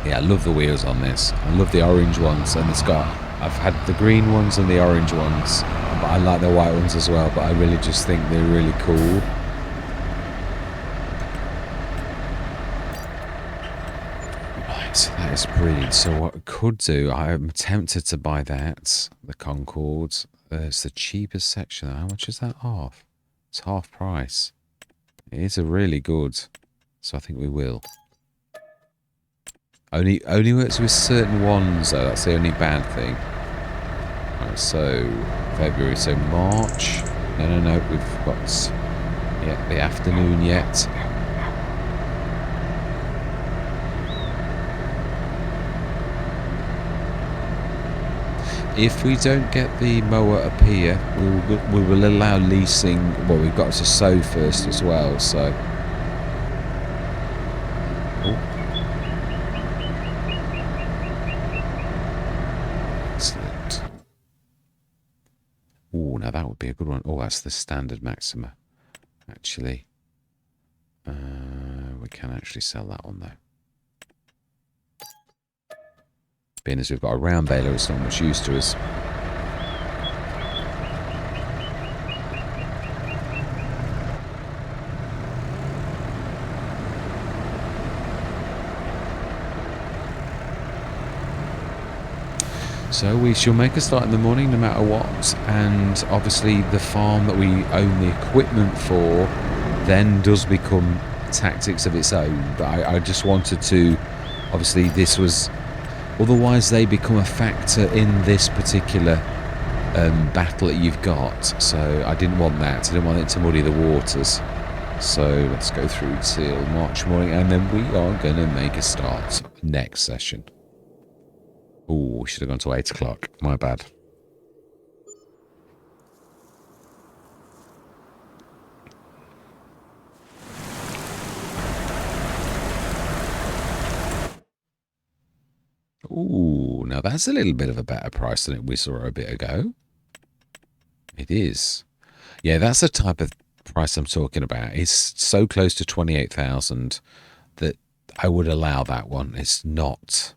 Yeah, I love the wheels on this. I love the orange ones, and I've had the green ones and the orange ones, but I like the white ones as well, but I really just think they're really cool. Right, that is brilliant. So what I could do, I'm tempted to buy that, the Concorde. It's the cheapest section. How much is that off? It's half price. It is a really good, so I think we will. Only works with certain ones, though. That's the only bad thing. Right, so February, so March. No. We've got the afternoon yet. If we don't get the mower up here, we will allow leasing. Well, we've got to sow first as well. So. Excellent. Oh, now that would be a good one. Oh, that's the standard Maxima, actually. We can actually sell that one, though. Being as we've got a round baler, it's not much use to us. So we shall make a start in the morning no matter what, and obviously the farm that we own the equipment for then does become tactics of its own. But I just wanted to, obviously this was Otherwise, they become a factor in this particular battle that you've got. So I didn't want that. I didn't want it to muddy the waters. So let's go through till March morning, and then we are going to make a start next session. Oh, we should have gone to 8 o'clock. My bad. Ooh, now that's a little bit of a better price than we saw a bit ago. It is. Yeah, that's the type of price I'm talking about. It's so close to 28,000 that I would allow that one. It's not.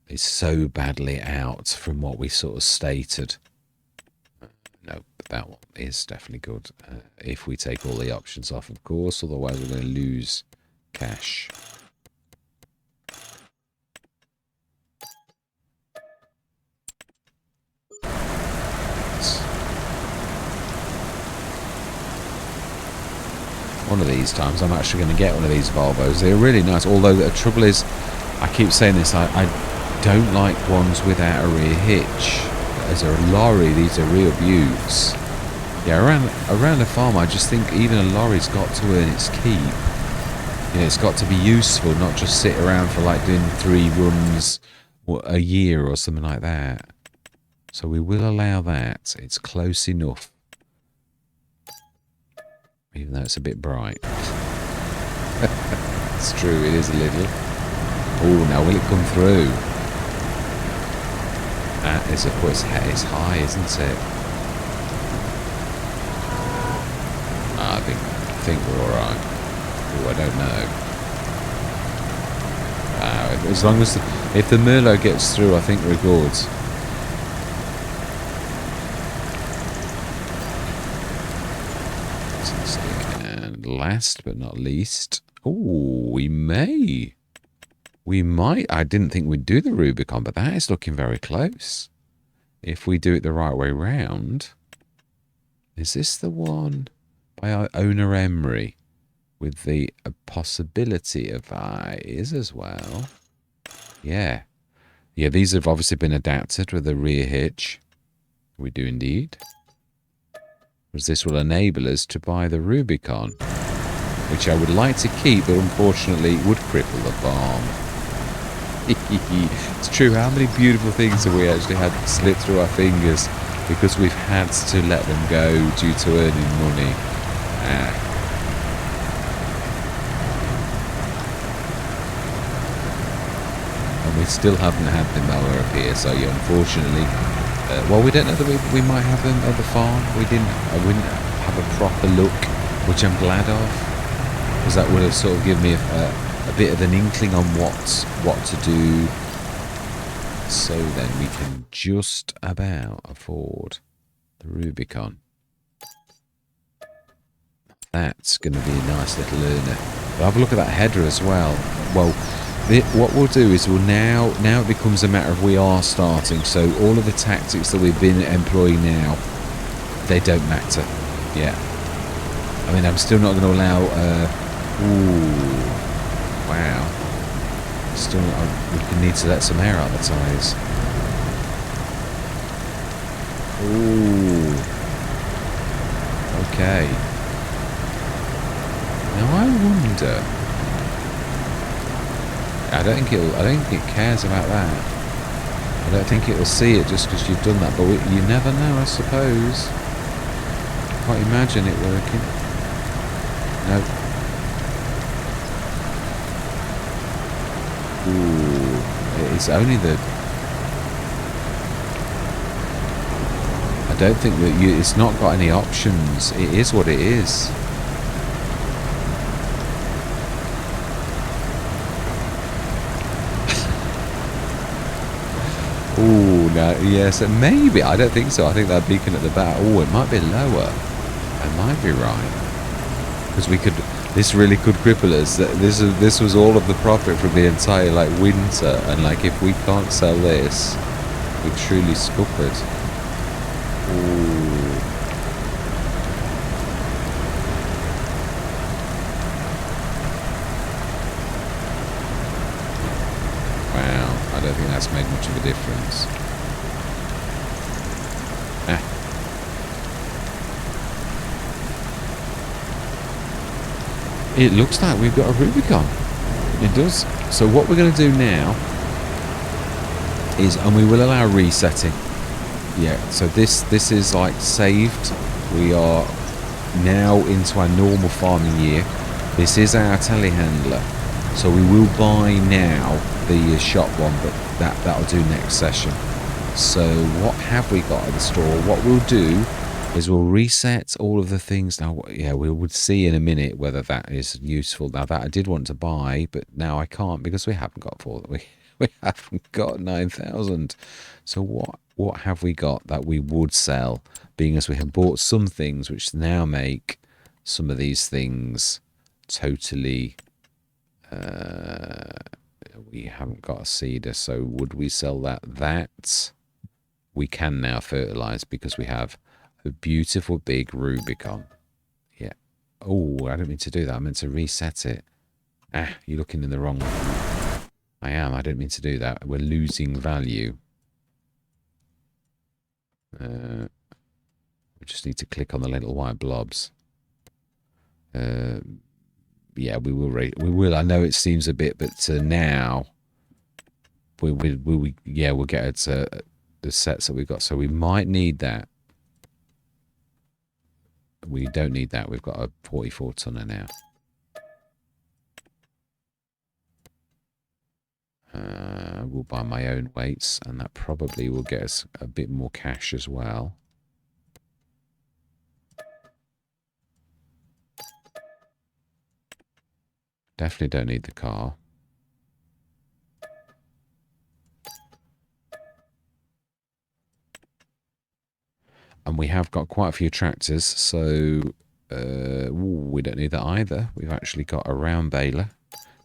It's so badly out from what we sort of stated. No, but that one is definitely good. If we take all the options off, of course. Otherwise, we're going to lose cash. One of these times I'm actually going to get one of these Volvos. They're really nice, although the trouble is, I keep saying this, I don't like ones without a rear hitch. As a lorry, these are real beauts. Yeah, around the farm, I just think even a lorry's got to earn its keep. You know, it's got to be useful, not just sit around for like doing 3 runs a year or something like that. So we will allow that. It's close enough. Even though it's a bit bright. It's true, it is a little. Oh, now will it come through? That is, of course, it's high, isn't it? I think we're alright. Oh, I don't know. As long as if the Merlot gets through, I think we're good. And last but not least, oh, we might. I didn't think we'd do the Rubicon, but that is looking very close. If we do it the right way round. Is this the one by our owner Emery? With the possibility of eyes as well. Yeah. Yeah, these have obviously been adapted with a rear hitch. We do indeed. Because this will enable us to buy the Rubicon. Which I would like to keep, but unfortunately would cripple the farm. It's true, how many beautiful things have we actually had slip through our fingers because we've had to let them go due to earning money. And we still haven't had the mower appear, so yeah, unfortunately, well, we don't know that we might have them at the farm. I wouldn't have a proper look, which I'm glad of, because that would have sort of given me a bit of an inkling on what to do, so then we can just about afford the Rubicon. That's going to be a nice little earner. But have a look at that header as well. Well, what we'll do is now it becomes a matter of we are starting, so all of the tactics that we've been employing now, they don't matter. Yeah. I mean, I'm still not going to allow... ooh. Wow. Still, we need to let some air out the tyres. Ooh. Okay. Now I wonder. I don't think it cares about that. I don't think it will see it just because you've done that. But you never know, I suppose. Can't imagine it working. No. Ooh, it's only the... I don't think that it's not got any options. It is what it is. Ooh, no, yes, maybe. I don't think so. I think that beacon at the back. Oh, it might be lower. I might be right. Because we could... This really could cripple us. This was all of the profit from the entire winter, and if we can't sell this, we're truly scuppered. Ooh. Wow, I don't think that's made much of a difference. It looks like we've got a Rubicon. It does. So what we're going to do now is, and we will allow resetting. Yeah, so this is like saved. We are now into our normal farming year. This is our telehandler. So we will buy now the shop one, but that'll do next session. So what have we got at the store? What we'll do is we'll reset all of the things. Now, yeah, we would see in a minute whether that is useful. Now, that I did want to buy, but now I can't because we haven't got we haven't got 9,000. So what have we got that we would sell, being as we have bought some things which now make some of these things totally... we haven't got a seeder, so would we sell that? We can now fertilize because we have a beautiful big Rubicon. Yeah. Oh, I didn't mean to do that. I meant to reset it. You're looking in the wrong one. I am. I didn't mean to do that. We're losing value. We just need to click on the little white blobs. Yeah, we will. We will. I know it seems a bit, but now we'll get it to the sets that we've got. So we might need that. We don't need that. We've got a 44 tonner now. We'll buy my own weights, and that probably will get us a bit more cash as well. Definitely don't need the car. And we have got quite a few tractors, so we don't need that either. We've actually got a round baler.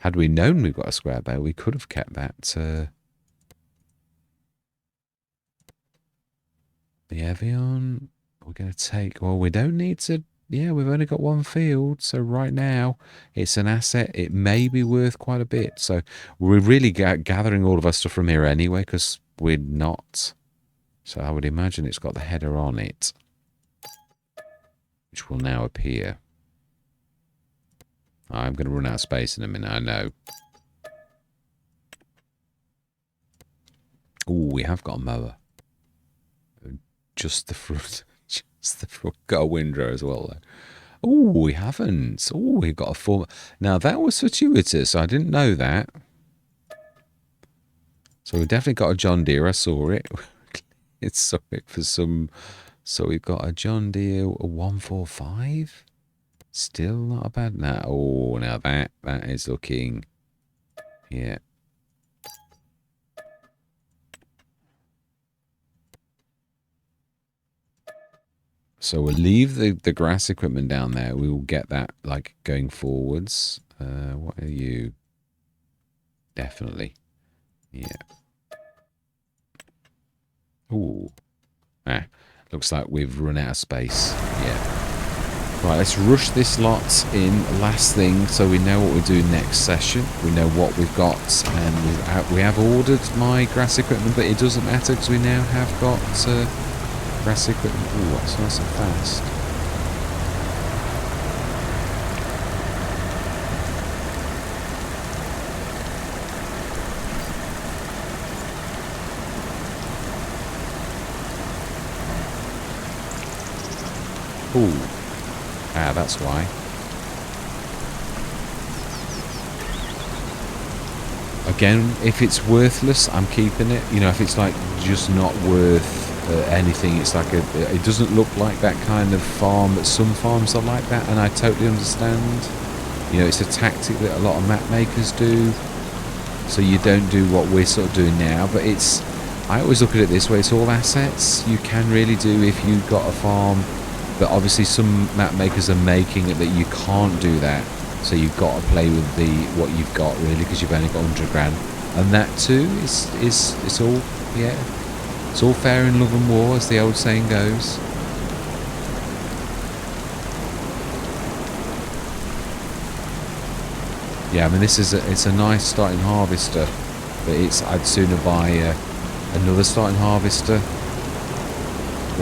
Had we known we've got a square baler, we could have kept that. The Evian, we're going to take... Well, we don't need to... Yeah, we've only got one field, so right now it's an asset. It may be worth quite a bit. So we're really gathering all of our stuff from here anyway, because we're not... So I would imagine it's got the header on it, which will now appear. I'm going to run out of space in a minute, I know. Oh, we have got a mower. Just the front. Just the front. Got a windrow as well, though. Oh, we haven't. Oh, we've got a form. Now, that was fortuitous. I didn't know that. So we've definitely got a John Deere. I saw it. It's sorry for some. So we've got a John Deere, a 145. Still not a bad. Now, oh, now that is looking. Yeah. So we'll leave the grass equipment down there. We will get that like going forwards. What are you? Definitely. Yeah. Ooh. Looks like we've run out of space. Yeah. Right, let's rush this lot in last thing so we know what we do next session. We know what we've got, and we have ordered my grass equipment, but it doesn't matter because we now have got grass equipment. Ooh, that's nice and fast. Ooh. That's why. Again, if it's worthless, I'm keeping it. You know, if it's like just not worth anything, it's like it doesn't look like that kind of farm, but some farms are like that, and I totally understand. You know, it's a tactic that a lot of map makers do, so you don't do what we're sort of doing now, but I always look at it this way, it's all assets. You can really do if you've got a farm. But obviously some map makers are making it that you can't do that. So you've got to play with what you've got really, because you've only got 100 grand. And that too is it's all, yeah. It's all fair in love and war, as the old saying goes. Yeah, I mean it's a nice starting harvester. But I'd sooner buy another starting harvester,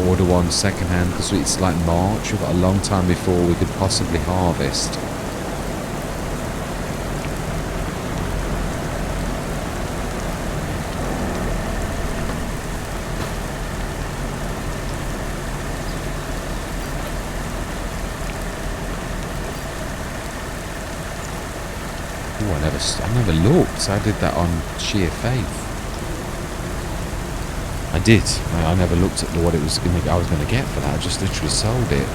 order one second hand, because it's like March. We've got a long time before we could possibly harvest. I never looked. I did that on sheer faith. I did. I never looked at what I was going to get for that. I just literally sold it,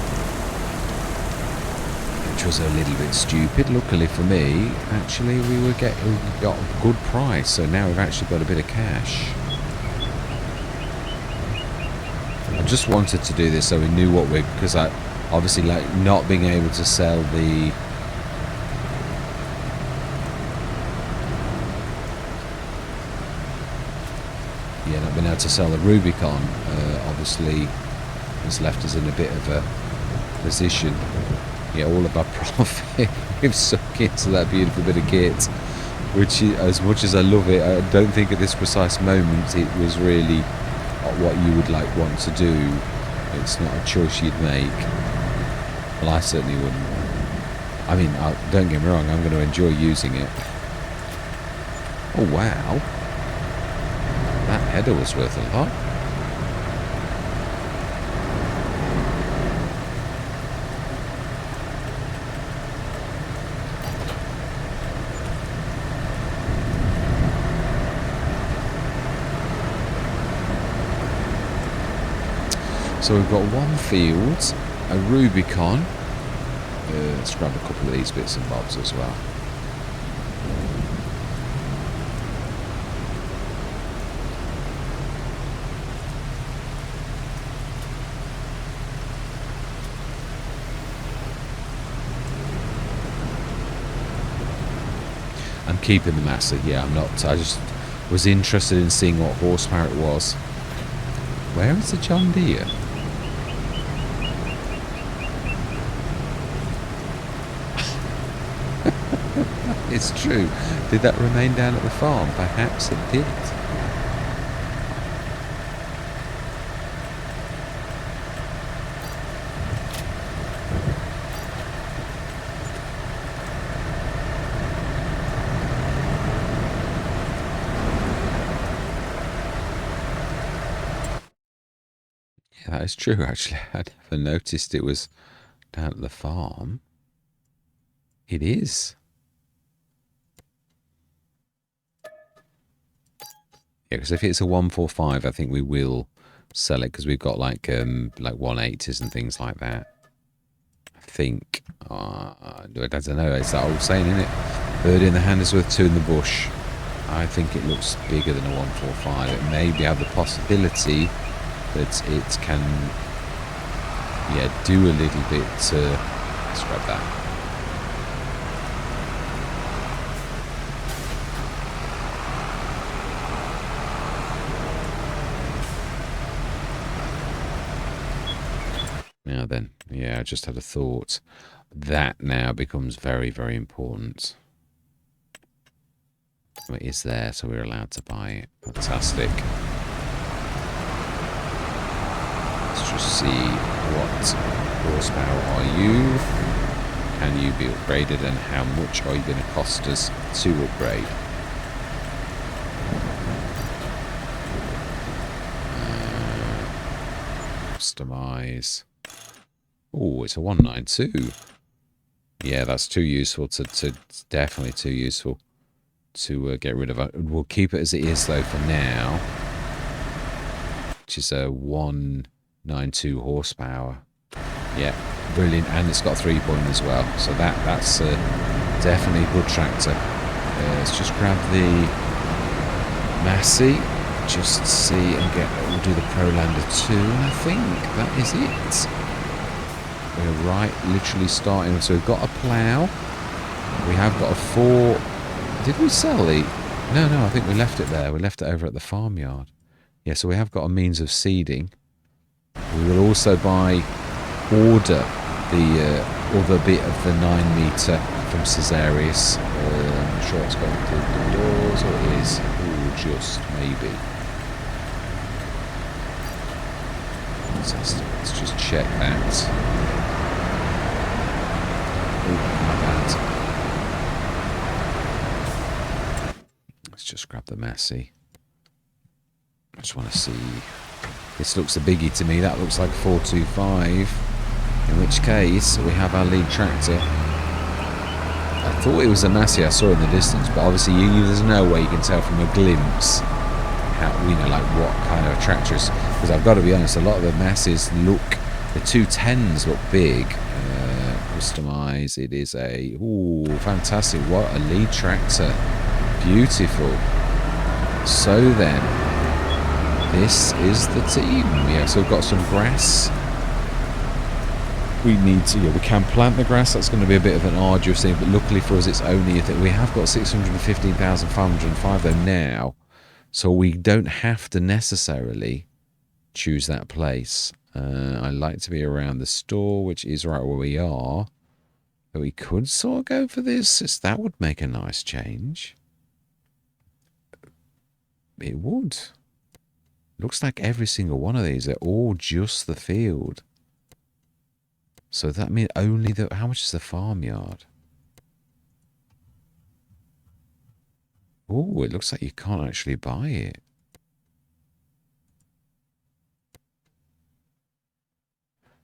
which was a little bit stupid. Luckily for me, actually, we got a good price. So now we've actually got a bit of cash. I just wanted to do this so we knew what because I obviously like not being able to sell the. Yeah, not being able to sell the Rubicon, obviously, has left us in a bit of a position. Yeah, all of our profit we've sunk into that beautiful bit of kit, which, as much as I love it, I don't think at this precise moment it was really what you would want to do. It's not a choice you'd make. Well, I certainly wouldn't. I mean, don't get me wrong, I'm going to enjoy using it. Oh, wow. That header was worth a lot. So we've got one field, a Rubicon. Let's grab a couple of these bits and bobs as well. I'm keeping the Master. Yeah, I'm not. I just was interested in seeing what horsepower it was. Where is the John Deere? It's true. Did that remain down at the farm? Perhaps it did. Yeah, that is true, actually. I never noticed it was down at the farm. It is. Yeah, because if it's a 145, I think we will sell it because we've got like 180s and things like that. I think. I don't know. It's that old saying, isn't it? Bird in the hand is worth two in the bush. I think it looks bigger than a 145. It maybe have the possibility that it can, do a little bit. Let's grab that. Now then, I just had a thought. That now becomes very, very important. It is there, so we're allowed to buy it. Fantastic. Let's just see what horsepower are you? Can you be upgraded, and how much are you going to cost us to upgrade? Customize. Oh, it's a 192. Yeah, that's too useful to definitely too useful to get rid of. We'll keep it as it is though for now, which is a 192 horsepower. Yeah, brilliant, and it's got 3-point as well, so that's definitely a good tractor. Let's just grab the Massey, just see and we'll do the Prolander 2, and I think that is it. We're literally starting. So we've got a plough. We have got a 4. Did we sell the? No, I think we left it there. We left it over at the farmyard. Yeah, so we have got a means of seeding. We will also order the other bit of the 9 metre from Caesarius. I'm sure it's got the doors, or it is. Ooh, just maybe. Fantastic. Let's just check that. Ooh, my bad. Let's just grab the Massey. I just want to see. This looks a biggie to me. That looks like 425. In which case, we have our lead tractor. I thought it was a Massey I saw in the distance, but obviously there's no way you can tell from a glimpse how, you know, like what kind of tractor is. Because I've got to be honest, a lot of the Masseys look, the 210s look big. Customize, it is a, ooh, fantastic. What a lead tractor. Beautiful. So then, this is the team. Yeah, so we've got some grass. We need to, yeah, we can plant the grass. That's going to be a bit of an arduous thing, but luckily for us, it's only a thing. We have got 615,505 though now, so we don't have to necessarily choose that place. I like to be around the store, which is right where we are. But we could sort of go for this. That would make a nice change. It would. Looks like every single one of these are all just the field. So that means only the... How much is the farmyard? Oh, it looks like you can't actually buy it.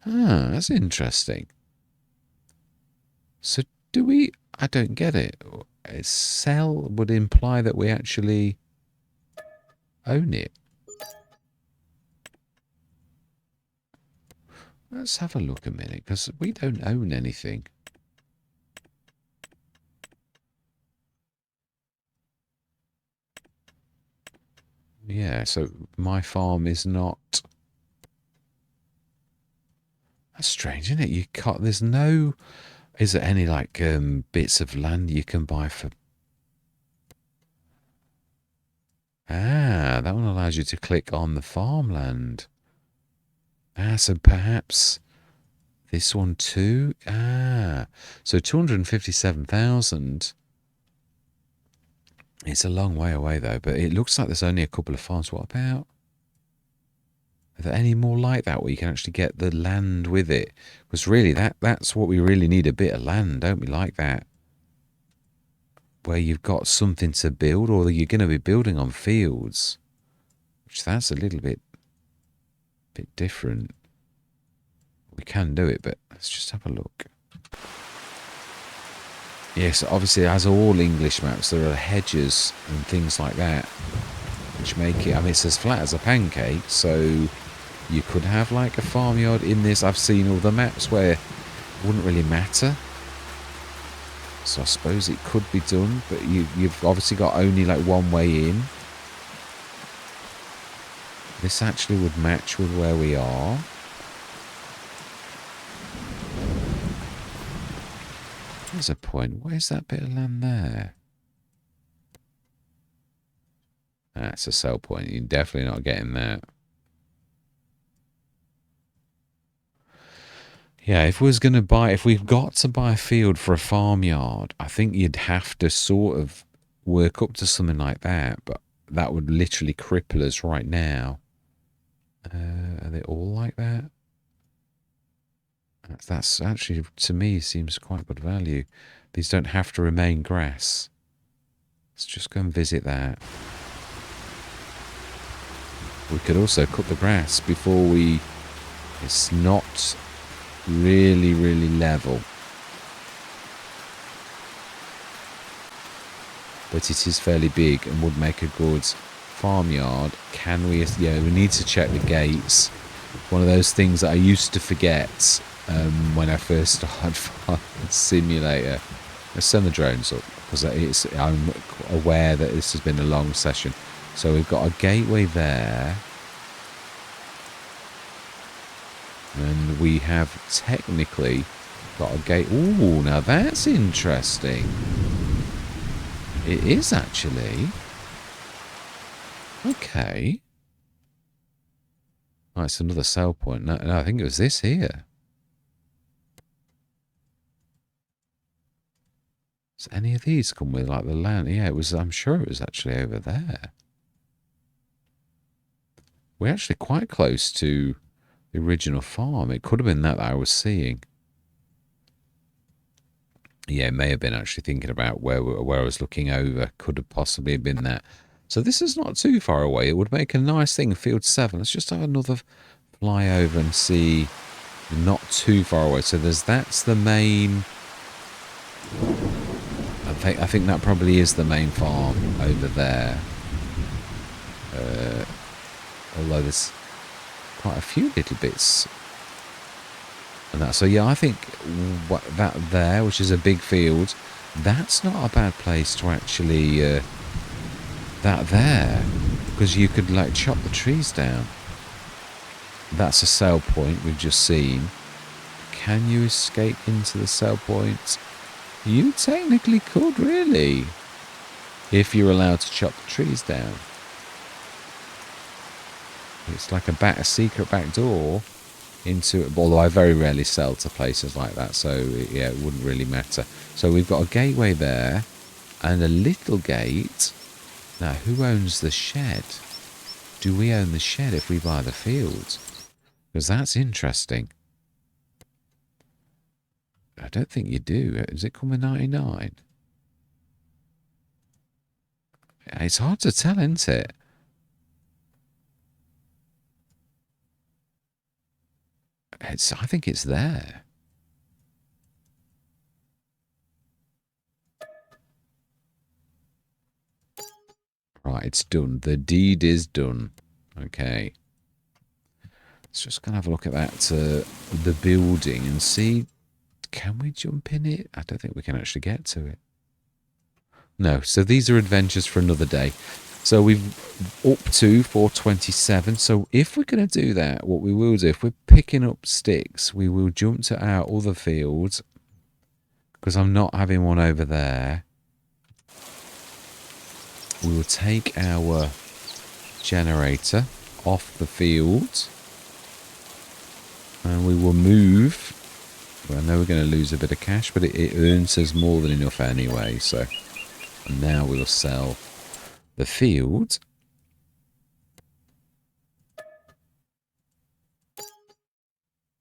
Ah, that's interesting. So do we... I don't get it. Sell would imply that we actually own it. Let's have a look a minute, because we don't own anything. Yeah, so my farm is not... That's strange, isn't it? You can't... There's no... Is there any, like, bits of land you can buy for... Ah, that one allows you to click on the farmland. Ah, so perhaps... This one too? Ah, so 257,000. It's a long way away though, but it looks like there's only a couple of farms. What about? Are there any more like that where you can actually get the land with it? Because really, that's what we really need, a bit of land, don't we? Like that. Where you've got something to build, or you're going to be building on fields. Which that's a little bit different. We can do it, but let's just have a look. Yes, obviously, as all English maps, there are hedges and things like that, which make it, I mean, it's as flat as a pancake, so you could have like a farmyard in this. I've seen all the maps where it wouldn't really matter. So I suppose it could be done, but you've obviously got only like one way in. This actually would match with where we are. There's a point. Where's that bit of land there? That's a sell point. You're definitely not getting that. Yeah, if we was going to buy, if we've got to buy a field for a farmyard, I think you'd have to sort of work up to something like that, but that would literally cripple us right now. Are they all like that? That's actually, to me, seems quite good value. These don't have to remain grass. Let's just go and visit that. We could also cut the grass before we... It's not really, really level. But it is fairly big and would make a good farmyard. Can we... Yeah, we need to check the gates. One of those things that I used to forget when I first started Farming Simulator. Let's send the drones up, because I'm aware that this has been a long session. So we've got a gateway there. And we have technically got a gate. Ooh, now that's interesting. It is actually. Okay. Oh, it's another sell point. No, I think it was this here. Does any of these come with like the land? Yeah, it was. I'm sure it was actually over there. We're actually quite close to the original farm. It could have been that I was seeing. Yeah, it may have been actually thinking about where I was looking over. Could have possibly been that. So this is not too far away. It would make a nice thing. Field 7. Let's just have another fly over and see. Not too far away. So that's the main. I think that probably is the main farm over there. Although there's quite a few little bits. And that. So yeah, I think that there, which is a big field, that's not a bad place to actually. That there, because you could like chop the trees down. That's a sell point we've just seen. Can you escape into the sell point? You technically could, really, if you're allowed to chop the trees down. It's like a secret back door into it, although I very rarely sell to places like that, so yeah, it wouldn't really matter. So we've got a gateway there and a little gate. Now, who owns the shed? Do we own the shed if we buy the field? Because that's interesting. I don't think you do. Does it come with 99? It's hard to tell, isn't it? I think it's there. Right, it's done. The deed is done. Okay. Let's just go and have a look at that, the building, and see, can we jump in it? I don't think we can actually get to it. No, so these are adventures for another day. So we've up to 427. So if we're going to do that, what we will do, if we're picking up sticks, we will jump to our other fields, because I'm not having one over there. We will take our generator off the field, and we will move. Well, I know we're going to lose a bit of cash, but it earns us more than enough anyway. So and now we'll sell the field.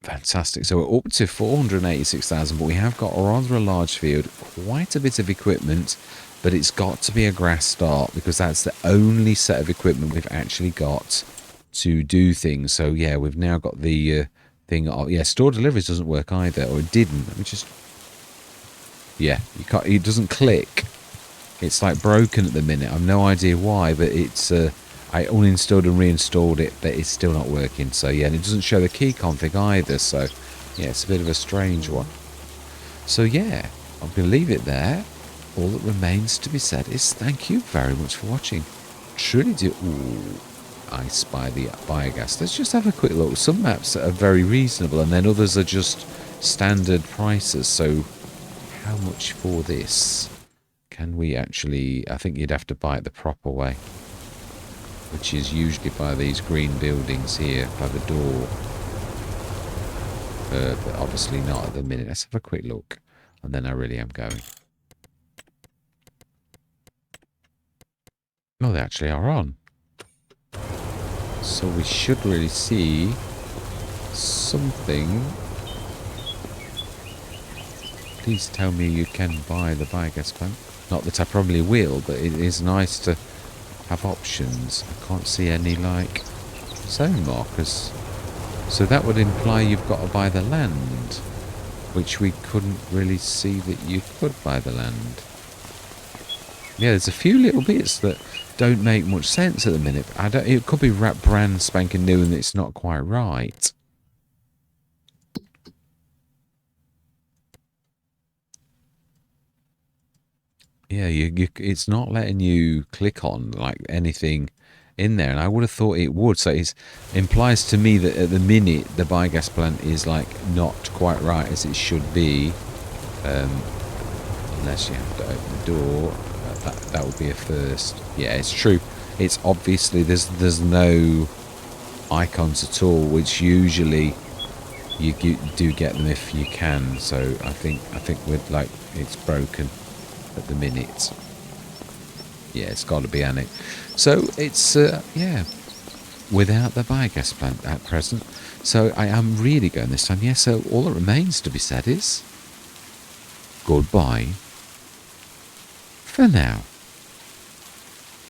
Fantastic. So we're up to 486,000, but we have got rather a large field, quite a bit of equipment, but it's got to be a grass start, because that's the only set of equipment we've actually got to do things. So yeah, we've now got the thing. Oh, yeah, store deliveries doesn't work either, or it didn't. Let me just. Yeah, you can't. It doesn't click. It's like broken at the minute. I've no idea why, but it's. I uninstalled and reinstalled it, but it's still not working. So yeah, and it doesn't show the key config either. So yeah, it's a bit of a strange one. So yeah, I'm going to leave it there. All that remains to be said is thank you very much for watching. Truly do. Ooh, I spy the biogas. Let's just have a quick look. Some maps are very reasonable, and then others are just standard prices. So how much for this? Can we actually... I think you'd have to buy it the proper way, which is usually by these green buildings here, by the door. But obviously not at the minute. Let's have a quick look, and then I really am going. Oh, they actually are on. So we should really see something. Please tell me you can buy the biogas plant. Not that I probably will, but it is nice to have options. I can't see any, like, zone markers. So that would imply you've got to buy the land, which we couldn't really see that you could buy the land. Yeah, there's a few little bits that don't make much sense at the minute. It could be brand spanking new and it's not quite right. Yeah, it's not letting you click on like anything in there, and I would have thought it would. So it implies to me that at the minute the biogas plant is like not quite right as it should be, unless you have to open the door. That would be a first. Yeah, it's true. It's obviously there's no icons at all, which usually you do get them if you can. So I think we're like, it's broken. at the minute. Yeah, it's got to be Annick. So it's, yeah, without the biogas plant at present. So I am really going this time. Yeah, so all that remains to be said is goodbye for now.